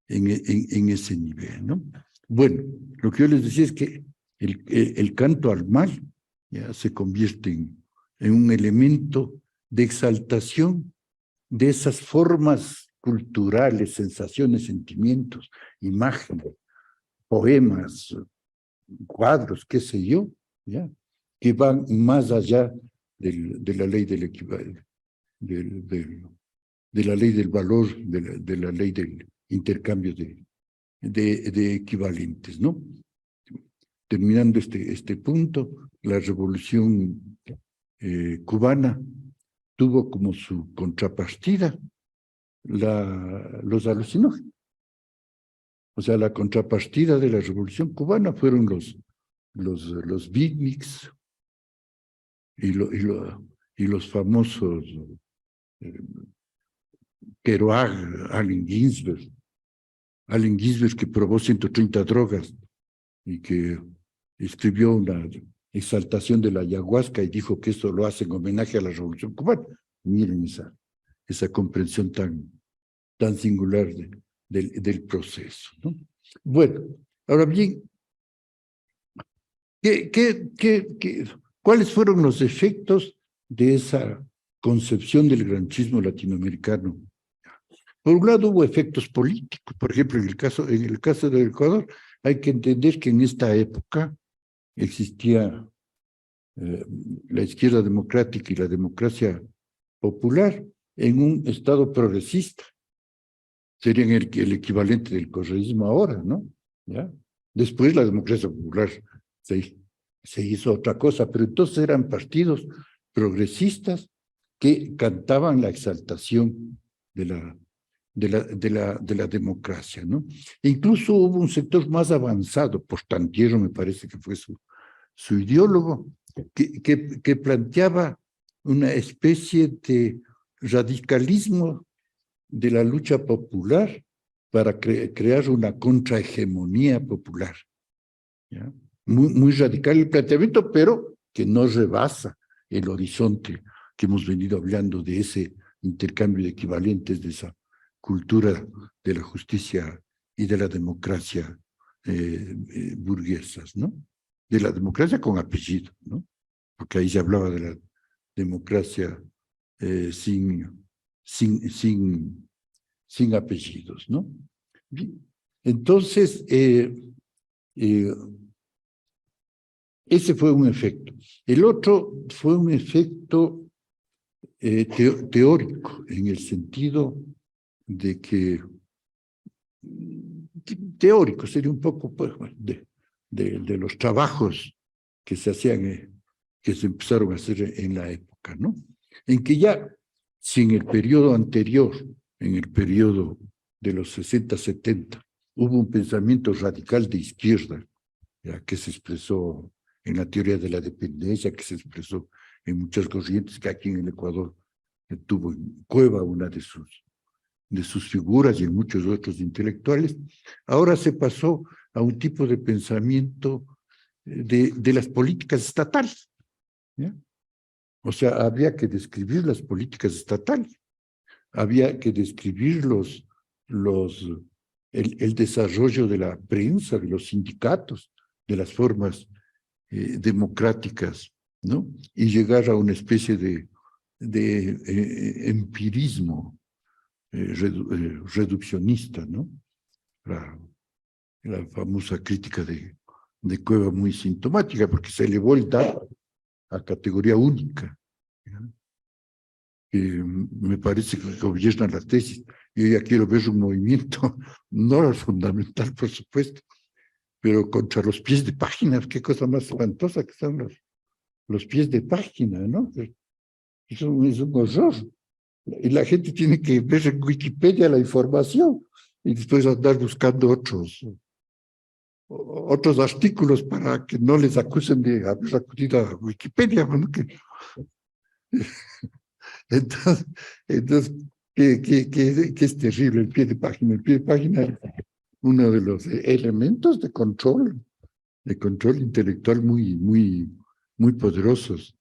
en ese nivel, ¿no? Bueno, lo que yo les decía es que el canto al mal ya se convierte en un elemento de exaltación de esas formas culturales, sensaciones, sentimientos, imágenes, poemas, cuadros, qué sé yo, ¿ya? Que van más allá de la ley del equivalente, de la ley del valor, de la ley del intercambio de equivalentes, ¿no? Terminando este punto, la revolución cubana tuvo como su contrapartida los alucinógenos. O sea, la contrapartida de la revolución cubana fueron los beatniks y los famosos Kerouac, Allen Ginsberg que probó 130 drogas y que escribió una exaltación de la ayahuasca y dijo que eso lo hace en homenaje a la Revolución Cubana. Miren esa comprensión tan singular del proceso, ¿no? Bueno, ahora bien, ¿cuáles fueron los efectos de esa concepción del granchismo latinoamericano? Por un lado hubo efectos políticos, por ejemplo, en el caso del Ecuador, hay que entender que en esta época existía la izquierda democrática y la democracia popular en un estado progresista. Serían el equivalente del correísmo ahora, ¿no? ¿Ya? Después la democracia popular se hizo otra cosa, pero entonces eran partidos progresistas que cantaban la exaltación de la democracia, ¿no? E incluso hubo un sector más avanzado, Portantiero me parece que fue su ideólogo, que planteaba una especie de radicalismo de la lucha popular para crear una contrahegemonía popular, ¿ya? Muy radical el planteamiento, pero que no rebasa el horizonte que hemos venido hablando de ese intercambio de equivalentes, de esa cultura de la justicia y de la democracia burguesas, ¿no? De la democracia con apellido, ¿no? Porque ahí se hablaba de la democracia sin apellidos, ¿no? Bien. Entonces, ese fue un efecto. El otro fue un efecto teórico, en el sentido de que teórico sería un poco pues, de los trabajos que se hacían, que se empezaron a hacer en la época, ¿no? En que ya, si en el periodo anterior, en el periodo de los 60, 70, hubo un pensamiento radical de izquierda, ya, que se expresó en la teoría de la dependencia, que se expresó en muchas corrientes, que aquí en el Ecuador tuvo en Cueva una de sus figuras y en muchos otros intelectuales. Ahora se pasó a un tipo de pensamiento de las políticas estatales, ¿ya? O sea, había que describir las políticas estatales, había que describir el desarrollo de la prensa, de los sindicatos, de las formas democráticas, ¿no? Y llegar a una especie de empirismo reduccionista, ¿no? La famosa crítica de Cueva muy sintomática, porque se elevó el dato a categoría única, ¿ya? Que me parece que gobierna la tesis. Yo ya quiero ver un movimiento, no fundamental, por supuesto, pero contra los pies de página. Qué cosa más espantosa que son los pies de página, ¿no? Es un horror. Y la gente tiene que ver en Wikipedia la información y después andar buscando otros artículos para que no les acusen de haber acudido a Wikipedia, ¿no? Entonces que es terrible el pie de página. El pie de página es uno de los elementos de control intelectual muy poderosos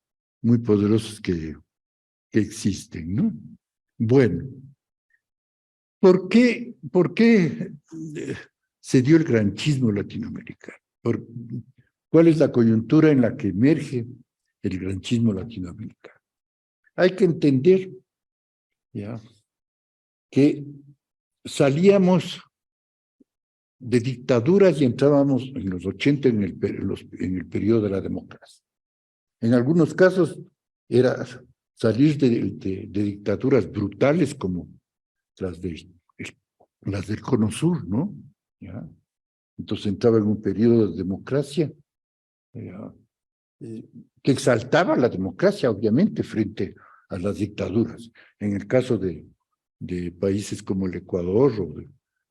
que existen, ¿no? Bueno, ¿por qué se dio el granchismo latinoamericano? ¿Cuál es la coyuntura en la que emerge el granchismo latinoamericano? Hay que entender, ¿ya?, que salíamos de dictaduras y entrábamos en los 80 en el periodo de la democracia. En algunos casos era salir de dictaduras brutales como las del Cono Sur, ¿no? ¿Ya? Entonces entraba en un periodo de democracia que exaltaba la democracia, obviamente, frente a las dictaduras. En el caso de países como el Ecuador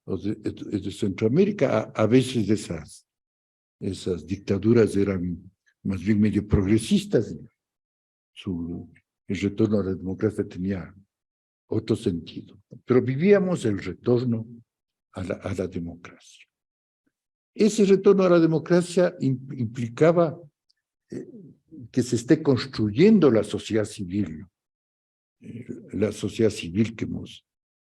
o de Centroamérica, a veces esas dictaduras eran más bien medio progresistas. El retorno a la democracia tenía otro sentido. Pero vivíamos el retorno a la democracia. Ese retorno a la democracia implicaba que se esté construyendo la sociedad civil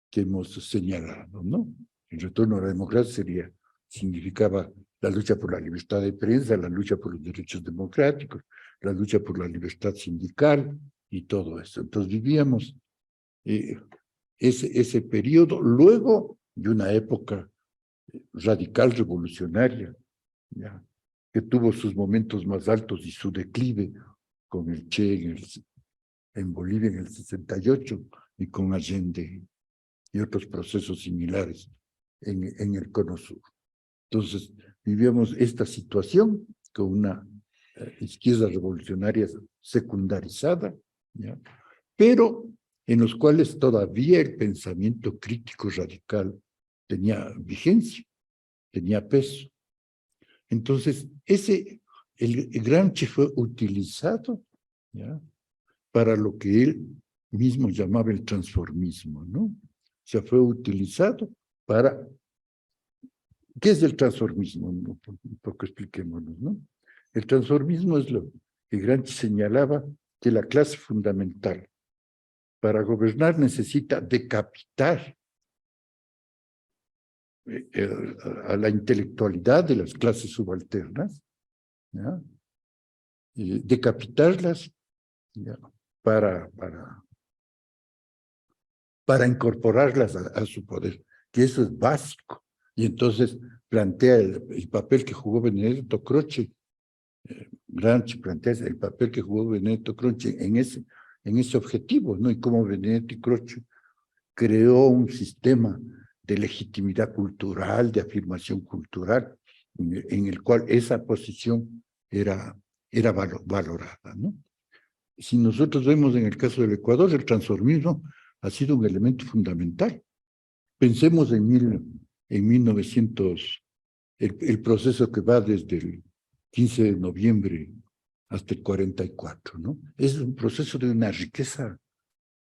que hemos señalado, ¿no? El retorno a la democracia significaba la lucha por la libertad de prensa, la lucha por los derechos democráticos, la lucha por la libertad sindical y todo eso. Entonces vivíamos ese periodo, luego de una época radical revolucionaria, ¿ya?, que tuvo sus momentos más altos y su declive con el Che en Bolivia en el 68 y con Allende y otros procesos similares en el Cono Sur. Entonces, vivíamos esta situación con una izquierda revolucionaria secundarizada, ¿ya?, pero en los cuales todavía el pensamiento crítico radical tenía vigencia, tenía peso. Entonces, el Gramsci fue utilizado, ¿ya?, para lo que él mismo llamaba el transformismo, ¿no? O sea, fue utilizado para... ¿Qué es el transformismo? Un poco expliquémonos, ¿no? El transformismo es lo que Gramsci señalaba, que la clase fundamental para gobernar necesita decapitar a la intelectualidad de las clases subalternas, ¿ya?, decapitarlas, ¿ya?, para incorporarlas a su poder, que eso es básico. Y entonces plantea el papel que jugó Benedetto Croce, Gramsci plantea el papel que jugó Benedetto Croce en ese objetivo, ¿no? Y cómo Benedetto Croce creó un sistema de legitimidad cultural, de afirmación cultural, en el cual esa posición era valorada, ¿no? Si nosotros vemos en el caso del Ecuador, el transformismo ha sido un elemento fundamental. Pensemos en 1900, el proceso que va desde el 15 de noviembre hasta el 44, ¿no? Es un proceso de una riqueza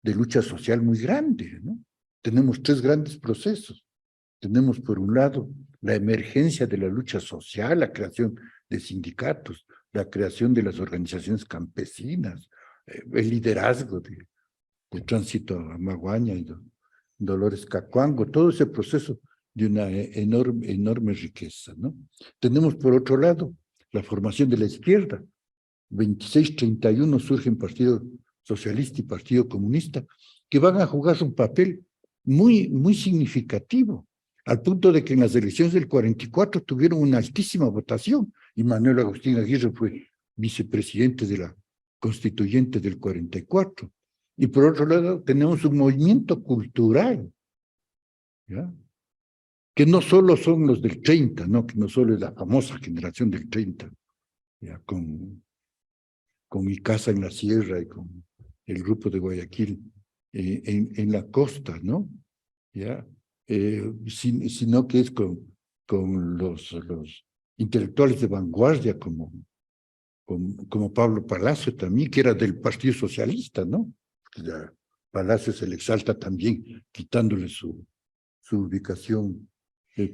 de lucha social muy grande, ¿no? Tenemos tres grandes procesos. Tenemos, por un lado, la emergencia de la lucha social, la creación de sindicatos, la creación de las organizaciones campesinas, el liderazgo de Tránsito a Maguaña y Dolores Cacuango, todo ese proceso de una enorme riqueza, ¿no? Tenemos, por otro lado, la formación de la izquierda. 26-31 surgen Partido Socialista y Partido Comunista, que van a jugar un papel muy significativo, al punto de que en las elecciones del 44 tuvieron una altísima votación, y Manuel Agustín Aguirre fue vicepresidente de la Constituyente del 44. Y por otro lado, tenemos un movimiento cultural, ¿ya?, que no solo son los del 30, ¿no?, que no solo es la famosa generación del 30, ¿ya?, con Icaza en la sierra y con el grupo de Guayaquil en la costa, ¿no? ¿Ya? Sino que es con los intelectuales de vanguardia como Pablo Palacio también, que era del Partido Socialista, ¿no? Ya, Palacio se le exalta también, quitándole su ubicación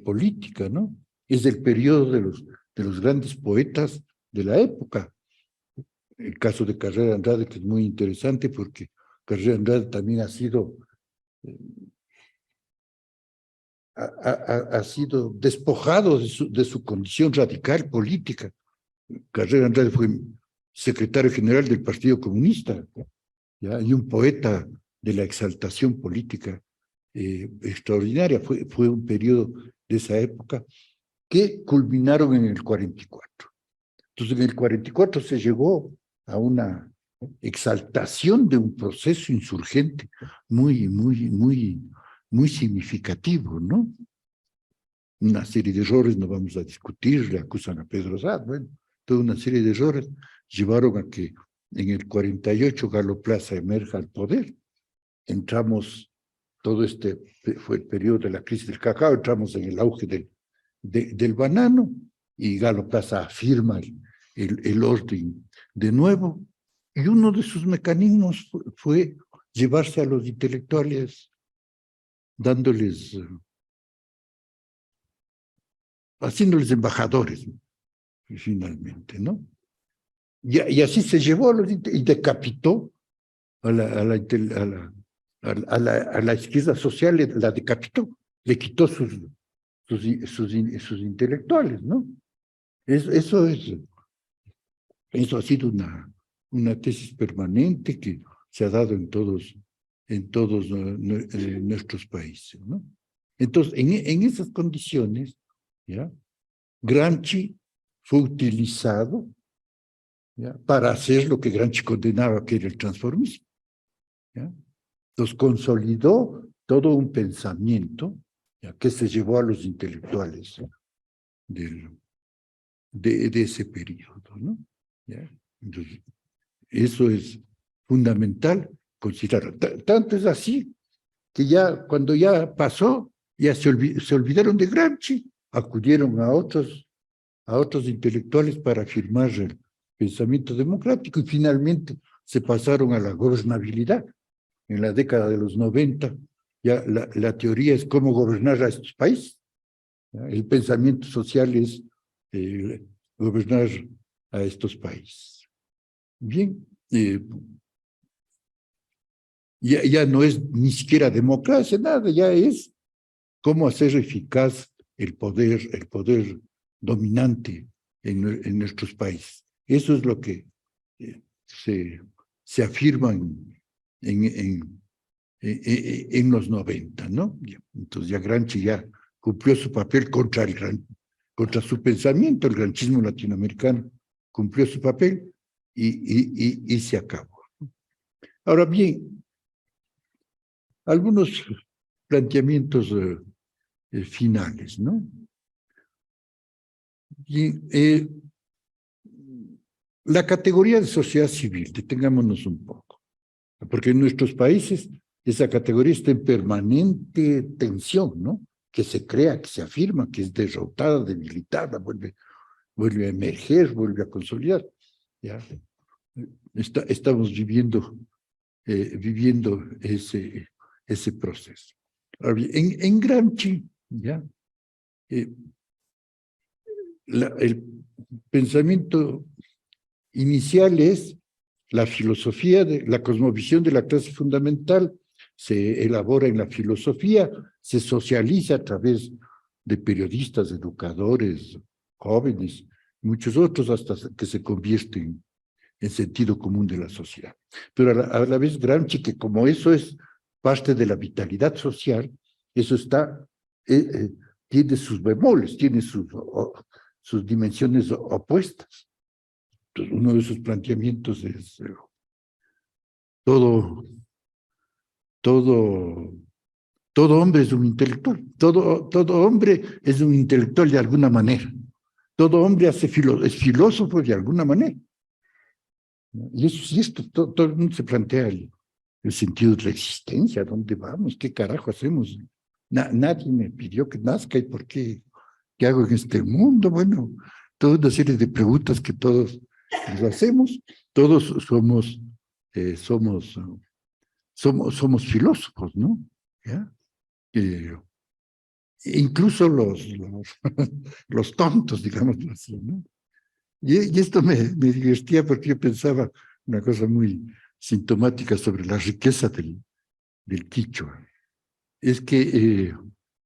política, ¿no? Es del periodo de los grandes poetas de la época. El caso de Carrera Andrade, que es muy interesante porque Carrera Andrade también ha sido despojado de su condición radical política. Carrera Andrade fue secretario general del Partido Comunista, ¿ya?, y un poeta de la exaltación política extraordinaria. Fue un periodo de esa época que culminaron en el 44. Entonces, en el 44 se llegó a una exaltación de un proceso insurgente muy significativo, ¿no? Una serie de errores, no vamos a discutir, le acusan a Pedro Aznar, bueno, toda una serie de errores llevaron a que en el 48 Galo Plaza emerja al poder. Entramos, fue el periodo de la crisis del cacao, entramos en el auge del banano, y Galo Plaza afirma el orden de nuevo, y uno de sus mecanismos fue llevarse a los intelectuales, dándoles, haciéndoles embajadores, finalmente, ¿no? Y así se llevó a los y decapitó a la izquierda social, la decapitó, le quitó sus intelectuales, ¿no? Eso ha sido una tesis permanente que se ha dado en todos nuestros países, ¿no? Entonces, en esas condiciones, ¿ya? Gramsci fue utilizado, ¿ya?, para hacer lo que Gramsci condenaba, que era el transformismo, ¿ya? Entonces consolidó todo un pensamiento, ¿ya?, que se llevó a los intelectuales de ese periodo, ¿no? ¿Ya? Entonces, eso es fundamental considerar. Tanto es así que ya cuando ya pasó, ya se olvidaron de Gramsci, acudieron a otros intelectuales para afirmar el pensamiento democrático y finalmente se pasaron a la gobernabilidad. En la década de los 90, ya la teoría es cómo gobernar a estos países. ¿Ya? El pensamiento social es gobernar a estos países. Bien, ya no es ni siquiera democracia, nada, ya es cómo hacer eficaz el poder dominante en nuestros países. Eso es lo que se afirma en los 90, ¿no? Entonces ya Gramsci ya cumplió su papel contra su pensamiento, el granchismo latinoamericano cumplió su papel y se acabó. Ahora bien, algunos planteamientos finales, ¿no? Y, la categoría de sociedad civil, detengámonos un poco, porque en nuestros países esa categoría está en permanente tensión, ¿no? Que se crea, que se afirma, que es derrotada, debilitada, vuelve a emerger, vuelve a consolidar. ¿Ya? Estamos viviendo ese proceso. Ahora bien, en Gramsci, ¿ya? El pensamiento inicial es la filosofía, la cosmovisión de la clase fundamental, se elabora en la filosofía, se socializa a través de periodistas, educadores, jóvenes, muchos otros, hasta que se convierten en sentido común de la sociedad. Pero a la vez Gramsci, que como eso es parte de la vitalidad social, eso tiene sus bemoles, tiene sus dimensiones opuestas. Entonces, uno de sus planteamientos es todo hombre es un intelectual, todo hombre es un intelectual de alguna manera, todo hombre es filósofo de alguna manera. Y eso sí, todo el mundo se plantea el sentido de la existencia, ¿dónde vamos? ¿Qué carajo hacemos? Nadie me pidió que nazca, ¿y por qué? ¿Qué hago en este mundo? Bueno, toda una serie de preguntas que todos nos hacemos, todos somos filósofos, ¿no? ¿Ya? Incluso los tontos, digamos así, ¿no? Y esto me divertía porque yo pensaba una cosa muy sintomática sobre la riqueza del quichua. Es que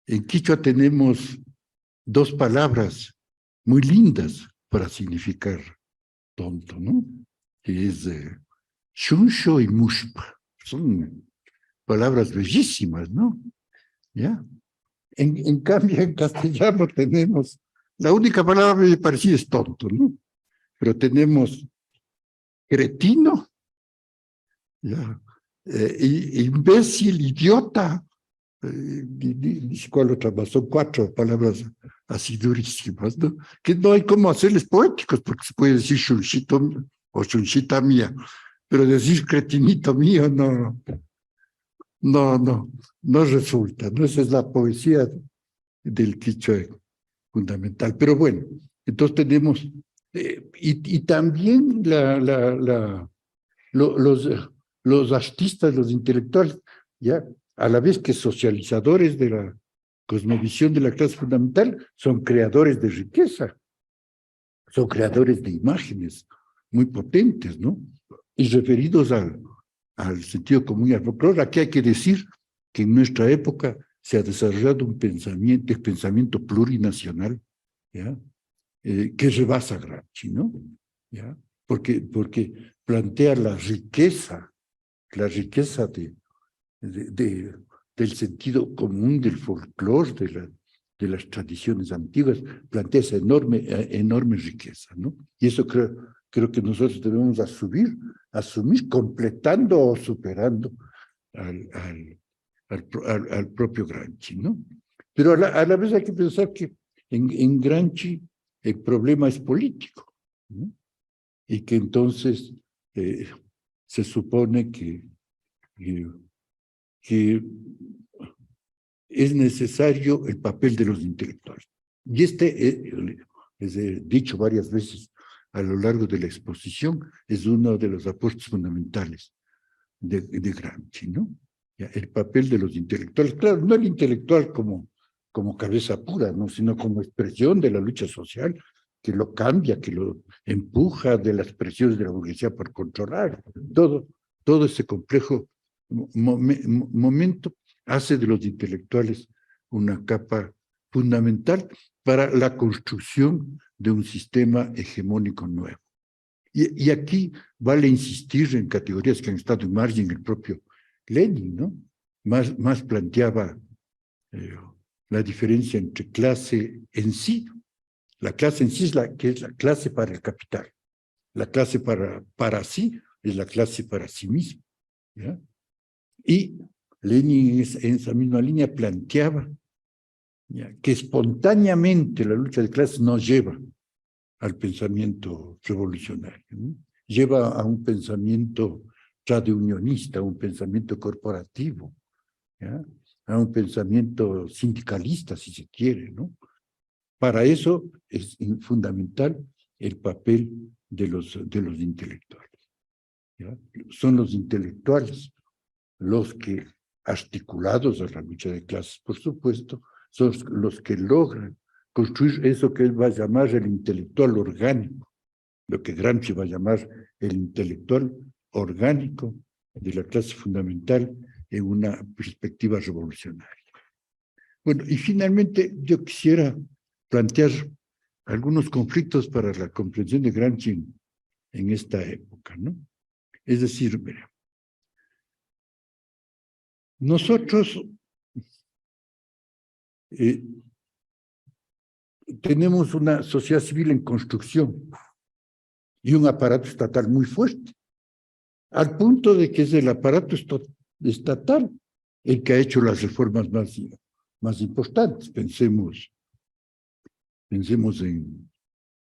en quichua tenemos dos palabras muy lindas para significar tonto, ¿no? Que es Xunsho y Mushpa. Son palabras bellísimas, ¿no? ¿Ya? En cambio, en castellano tenemos, la única palabra que me parecía es tonto, ¿no? Pero tenemos cretino, ¿ya? Imbécil, idiota, ¿cuál otra más? Son 4 palabras así durísimas, ¿no? Que no hay cómo hacerles poéticos, porque se puede decir chunchito o chunchita mía, pero decir cretinito mío no resulta, ¿no? Esa es la poesía del quichua fundamental. Pero bueno, Entonces tenemos, y también los artistas, los intelectuales, ya, a la vez que socializadores de la cosmovisión de la clase fundamental, son creadores de riqueza, son creadores de imágenes muy potentes, ¿no? Y referidos al sentido común y al folclore, aquí hay que decir que en nuestra época se ha desarrollado un pensamiento plurinacional, ¿ya? Que rebasa Gramsci, ¿no? ¿Ya? Porque plantea la riqueza del sentido común del folclore, de las tradiciones antiguas, plantea esa enorme riqueza, ¿no? Y eso creo que nosotros debemos asumir, completando o superando al propio Gramsci, ¿no? Pero a la vez hay que pensar que en Gramsci el problema es político, ¿no? Y que entonces se supone que es necesario el papel de los intelectuales. Y es dicho varias veces a lo largo de la exposición, es uno de los aportes fundamentales de Gramsci, ¿no? Ya, el papel de los intelectuales, claro, no el intelectual como cabeza pura, ¿no? Sino como expresión de la lucha social, que lo cambia, que lo empuja de las presiones de la burguesía por controlar. Todo ese complejo momento hace de los intelectuales una capa fundamental para la construcción de un sistema hegemónico nuevo. Y aquí vale insistir en categorías que han estado en margen el propio Lenin, ¿no? Más planteaba la diferencia entre clase en sí. La clase en sí es la clase para el capital. La clase para sí es la clase para sí mismo, ¿ya? Y Lenin en esa misma línea planteaba, ¿ya?, que espontáneamente la lucha de clases nos lleva al pensamiento revolucionario, ¿no? Lleva a un pensamiento tradeunionista, a un pensamiento corporativo, ¿ya?, a un pensamiento sindicalista, si se quiere, ¿no? Para eso es fundamental el papel de los intelectuales, ¿ya? Son los intelectuales los que, articulados a la lucha de clases, por supuesto, son los que logran construir eso que él va a llamar el intelectual orgánico, lo que Gramsci va a llamar el intelectual orgánico de la clase fundamental en una perspectiva revolucionaria. Bueno, y finalmente yo quisiera plantear algunos conflictos para la comprensión de Gramsci en esta época, ¿no? Es decir, mira, nosotros tenemos una sociedad civil en construcción y un aparato estatal muy fuerte, al punto de que es el aparato estatal el que ha hecho las reformas más importantes. Pensemos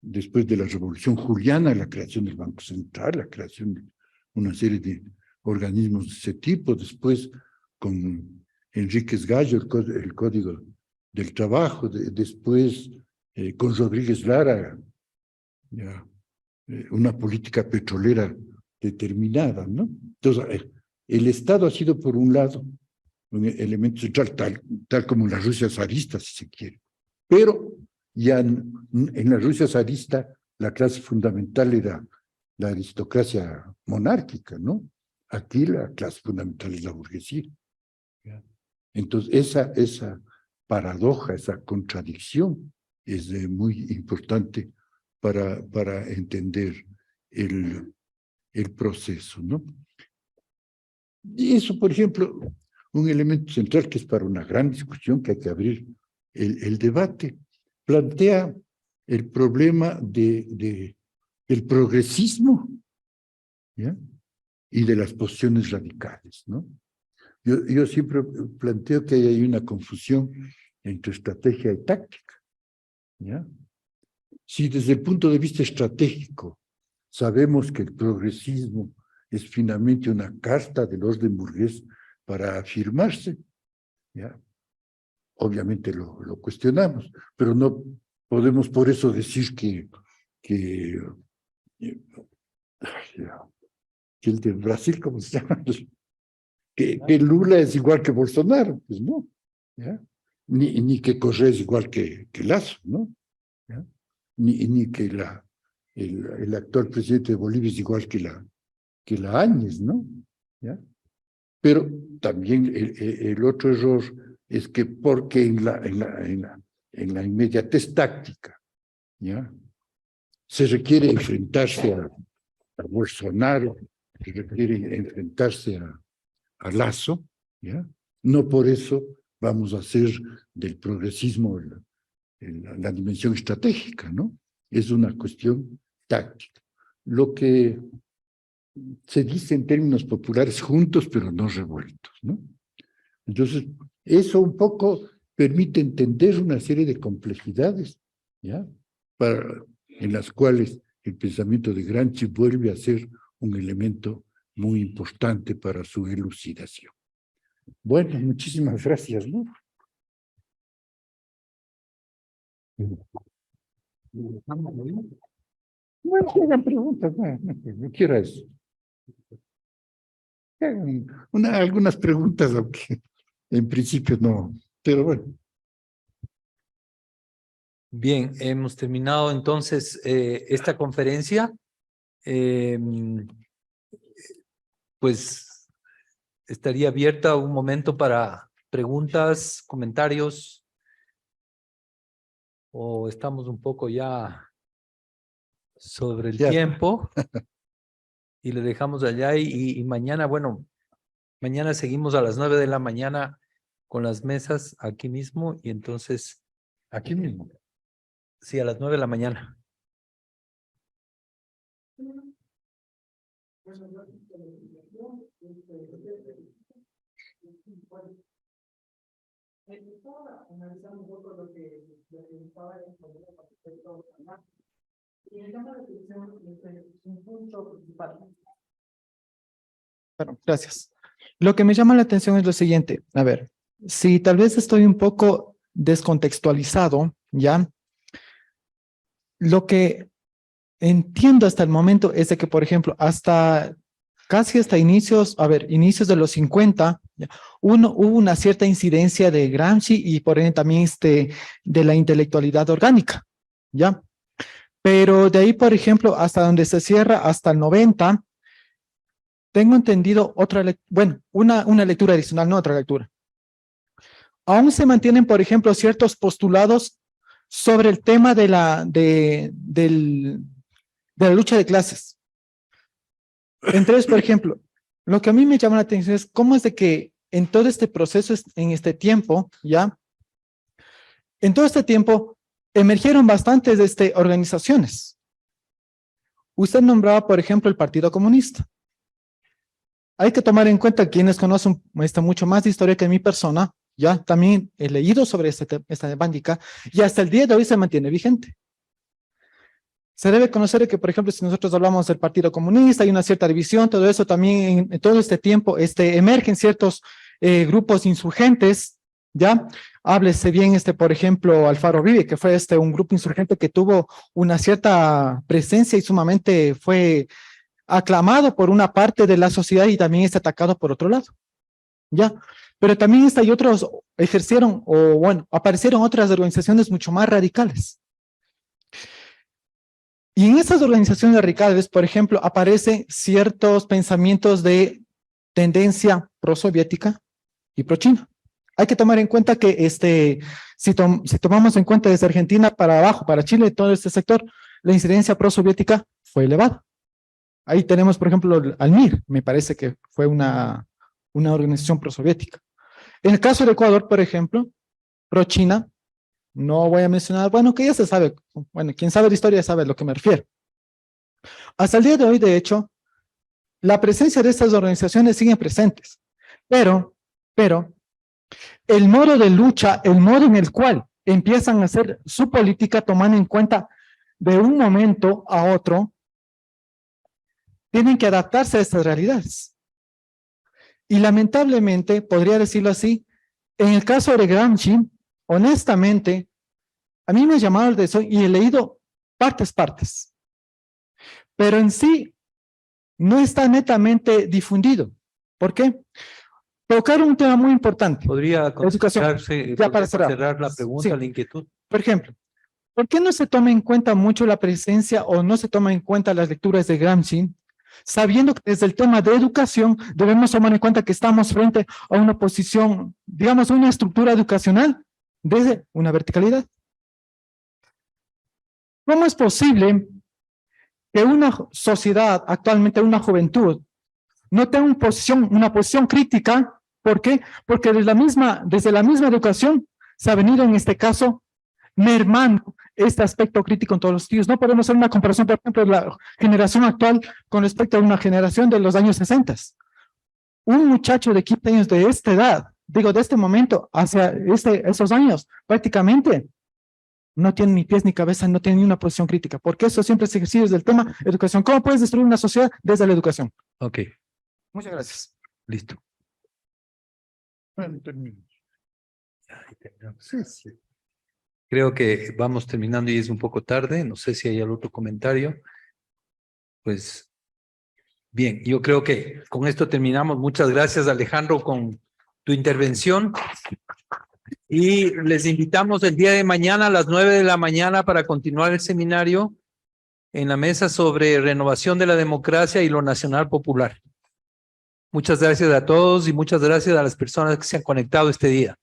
después de la Revolución Juliana, la creación del Banco Central, la creación de una serie de organismos de ese tipo, después con Enríquez Gallo, el Código del Trabajo, después con Rodríguez Lara, ya, una política petrolera determinada, ¿no? Entonces, el Estado ha sido, por un lado, un elemento central, tal como en la Rusia zarista, si se quiere. Pero ya en la Rusia zarista, la clase fundamental era la aristocracia monárquica, ¿no? Aquí la clase fundamental es la burguesía. Entonces, esa paradoja, esa contradicción es muy importante para entender el proceso, ¿no? Y eso, por ejemplo, un elemento central que es para una gran discusión que hay que abrir el debate, plantea el problema del progresismo, ¿ya?, y de las posiciones radicales, ¿no? Yo siempre planteo que hay una confusión entre estrategia y táctica, ¿ya? Si desde el punto de vista estratégico sabemos que el progresismo es finalmente una carta del orden burgués para afirmarse, ¿ya?, obviamente lo cuestionamos, pero podemos por eso decir que el de Brasil, ¿cómo se llama? Que Lula es igual que Bolsonaro, pues no, ¿ya? Ni que Correa es igual que Lasso, ¿no? ¿Ya? Ni que el actual presidente de Bolivia es igual que la Áñez, ¿no? ¿Ya? Pero también el otro error es que porque en la inmediatez táctica, ¿ya? Se requiere enfrentarse a Bolsonaro, se requiere enfrentarse a Lasso, ¿ya? No por eso vamos a hacer del progresismo la dimensión estratégica, ¿no? Es una cuestión táctica. Lo que se dice en términos populares, juntos pero no revueltos, ¿no? Entonces, eso un poco permite entender una serie de complejidades, ¿ya? En las cuales el pensamiento de Gramsci vuelve a ser un elemento muy importante para su elucidación. Bueno, muchísimas gracias, ¿no? Bueno, hagan preguntas, no quiera eso. Algunas preguntas, aunque en principio no, pero bueno. Bien, hemos terminado entonces esta conferencia. Pues estaría abierta un momento para preguntas, comentarios, o estamos un poco ya sobre el tiempo y le dejamos allá y mañana, bueno, mañana seguimos a las 9 de la mañana con las mesas aquí mismo y entonces... Aquí mismo. Sí, a las 9 de la mañana. Analizando un poco lo que estaba y el tema de atención es un punto principal. Bueno, gracias. Lo que me llama la atención es lo siguiente. A ver, si tal vez estoy un poco descontextualizado, ¿ya? Lo que entiendo hasta el momento es de que, por ejemplo, casi hasta inicios de los 50, ¿ya? Hubo una cierta incidencia de Gramsci y por ende también de la intelectualidad orgánica, ¿ya? Pero de ahí, por ejemplo, hasta donde se cierra, hasta el 90, tengo entendido una lectura adicional, no otra lectura. Aún se mantienen, por ejemplo, ciertos postulados sobre el tema de la lucha de clases. Entonces, por ejemplo, lo que a mí me llama la atención es cómo es de que en todo este proceso, en este tiempo, ¿ya? En todo este tiempo emergieron bastantes organizaciones. Usted nombraba, por ejemplo, el Partido Comunista. Hay que tomar en cuenta, quienes conocen mucho más de historia que mi persona, ya también he leído sobre esta temática y hasta el día de hoy se mantiene vigente. Se debe conocer que, por ejemplo, si nosotros hablamos del Partido Comunista, hay una cierta división, todo eso también en todo este tiempo emergen ciertos grupos insurgentes, ¿ya? Háblese bien, por ejemplo, Alfaro Uribe, que fue un grupo insurgente que tuvo una cierta presencia y sumamente fue aclamado por una parte de la sociedad y también atacado por otro lado, ¿ya? Pero también hay otros, aparecieron otras organizaciones mucho más radicales. Y en esas organizaciones radicales, por ejemplo, aparecen ciertos pensamientos de tendencia prosoviética y pro-china. Hay que tomar en cuenta que si tomamos en cuenta desde Argentina para abajo, para Chile, todo este sector, la incidencia prosoviética fue elevada. Ahí tenemos, por ejemplo, al MIR, me parece que fue una organización prosoviética. En el caso de Ecuador, por ejemplo, pro-China, no voy a mencionar, que ya se sabe, quien sabe de historia sabe a lo que me refiero. Hasta el día de hoy, de hecho, la presencia de estas organizaciones siguen presentes, pero el modo de lucha, el modo en el cual empiezan a hacer su política tomando en cuenta de un momento a otro, tienen que adaptarse a estas realidades. Y lamentablemente, podría decirlo así, en el caso de Gramsci, honestamente, a mí me ha llamado la atención y he leído partes, pero en sí no está netamente difundido. ¿Por qué? Tocar un tema muy importante. Podría Educación. concentrarse, Ya para podría cerrar. la pregunta, Sí. la inquietud. Por ejemplo, ¿por qué no se toma en cuenta mucho la presencia o no se toma en cuenta las lecturas de Gramsci, sabiendo que desde el tema de educación debemos tomar en cuenta que estamos frente a una posición, digamos, una estructura educacional desde una verticalidad? ¿Cómo es posible que una sociedad, actualmente una juventud, no tenga una posición crítica? ¿Por qué? Porque desde la misma educación se ha venido en este caso mermando este aspecto crítico en todos los estudios. No podemos hacer una comparación, por ejemplo, de la generación actual con respecto a una generación de los años 60. Un muchacho de 15 años de esta edad, digo, de este momento hacia esos años, prácticamente no tiene ni pies ni cabeza, no tiene ni una posición crítica, porque eso siempre se ejerce desde el tema educación. ¿Cómo puedes destruir una sociedad desde la educación? Ok, Muchas gracias. listo. Bueno, termino. Ahí terminamos. Sí, sí. Creo que vamos terminando y es un poco tarde. No sé si hay algún otro comentario. Pues bien, yo creo que con esto terminamos. Muchas gracias, Alejandro, con tu intervención. Y les invitamos el día de mañana a las 9 de la mañana para continuar el seminario en la mesa sobre renovación de la democracia y lo nacional popular. Muchas gracias a todos y muchas gracias a las personas que se han conectado este día.